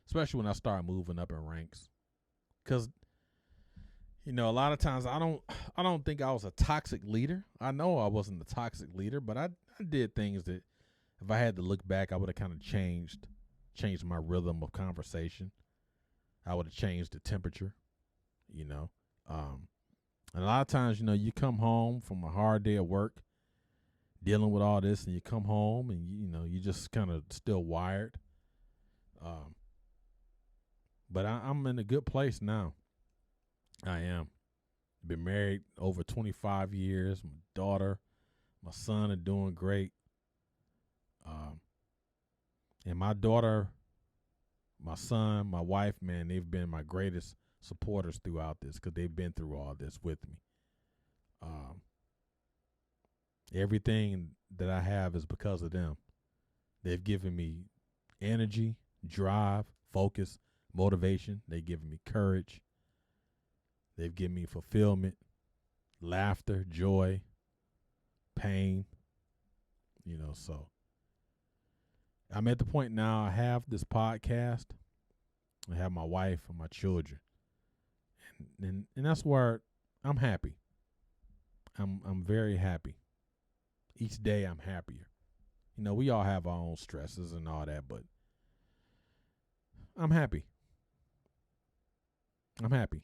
especially when I started moving up in ranks. Because, a lot of times I don't think I was a toxic leader. I know I wasn't a toxic leader, but I did things that if I had to look back, I would have kind of changed my rhythm of conversation. I would have changed the temperature, And a lot of times, you come home from a hard day of work, dealing with all this, and you come home and, you just kind of still wired. But I'm in a good place now. I am. Been married over 25 years. My daughter, my son are doing great. And my daughter, my son, my wife, man, they've been my greatest supporters throughout this because they've been through all this with me. Everything that I have is because of them. They've given me energy, drive, focus, motivation. They've given me courage. They've given me fulfillment, laughter, joy, pain, so I'm at the point now I have this podcast. I have my wife and my children. And that's where I'm happy. I'm very happy. Each day I'm happier. We all have our own stresses and all that, but I'm happy. I'm happy.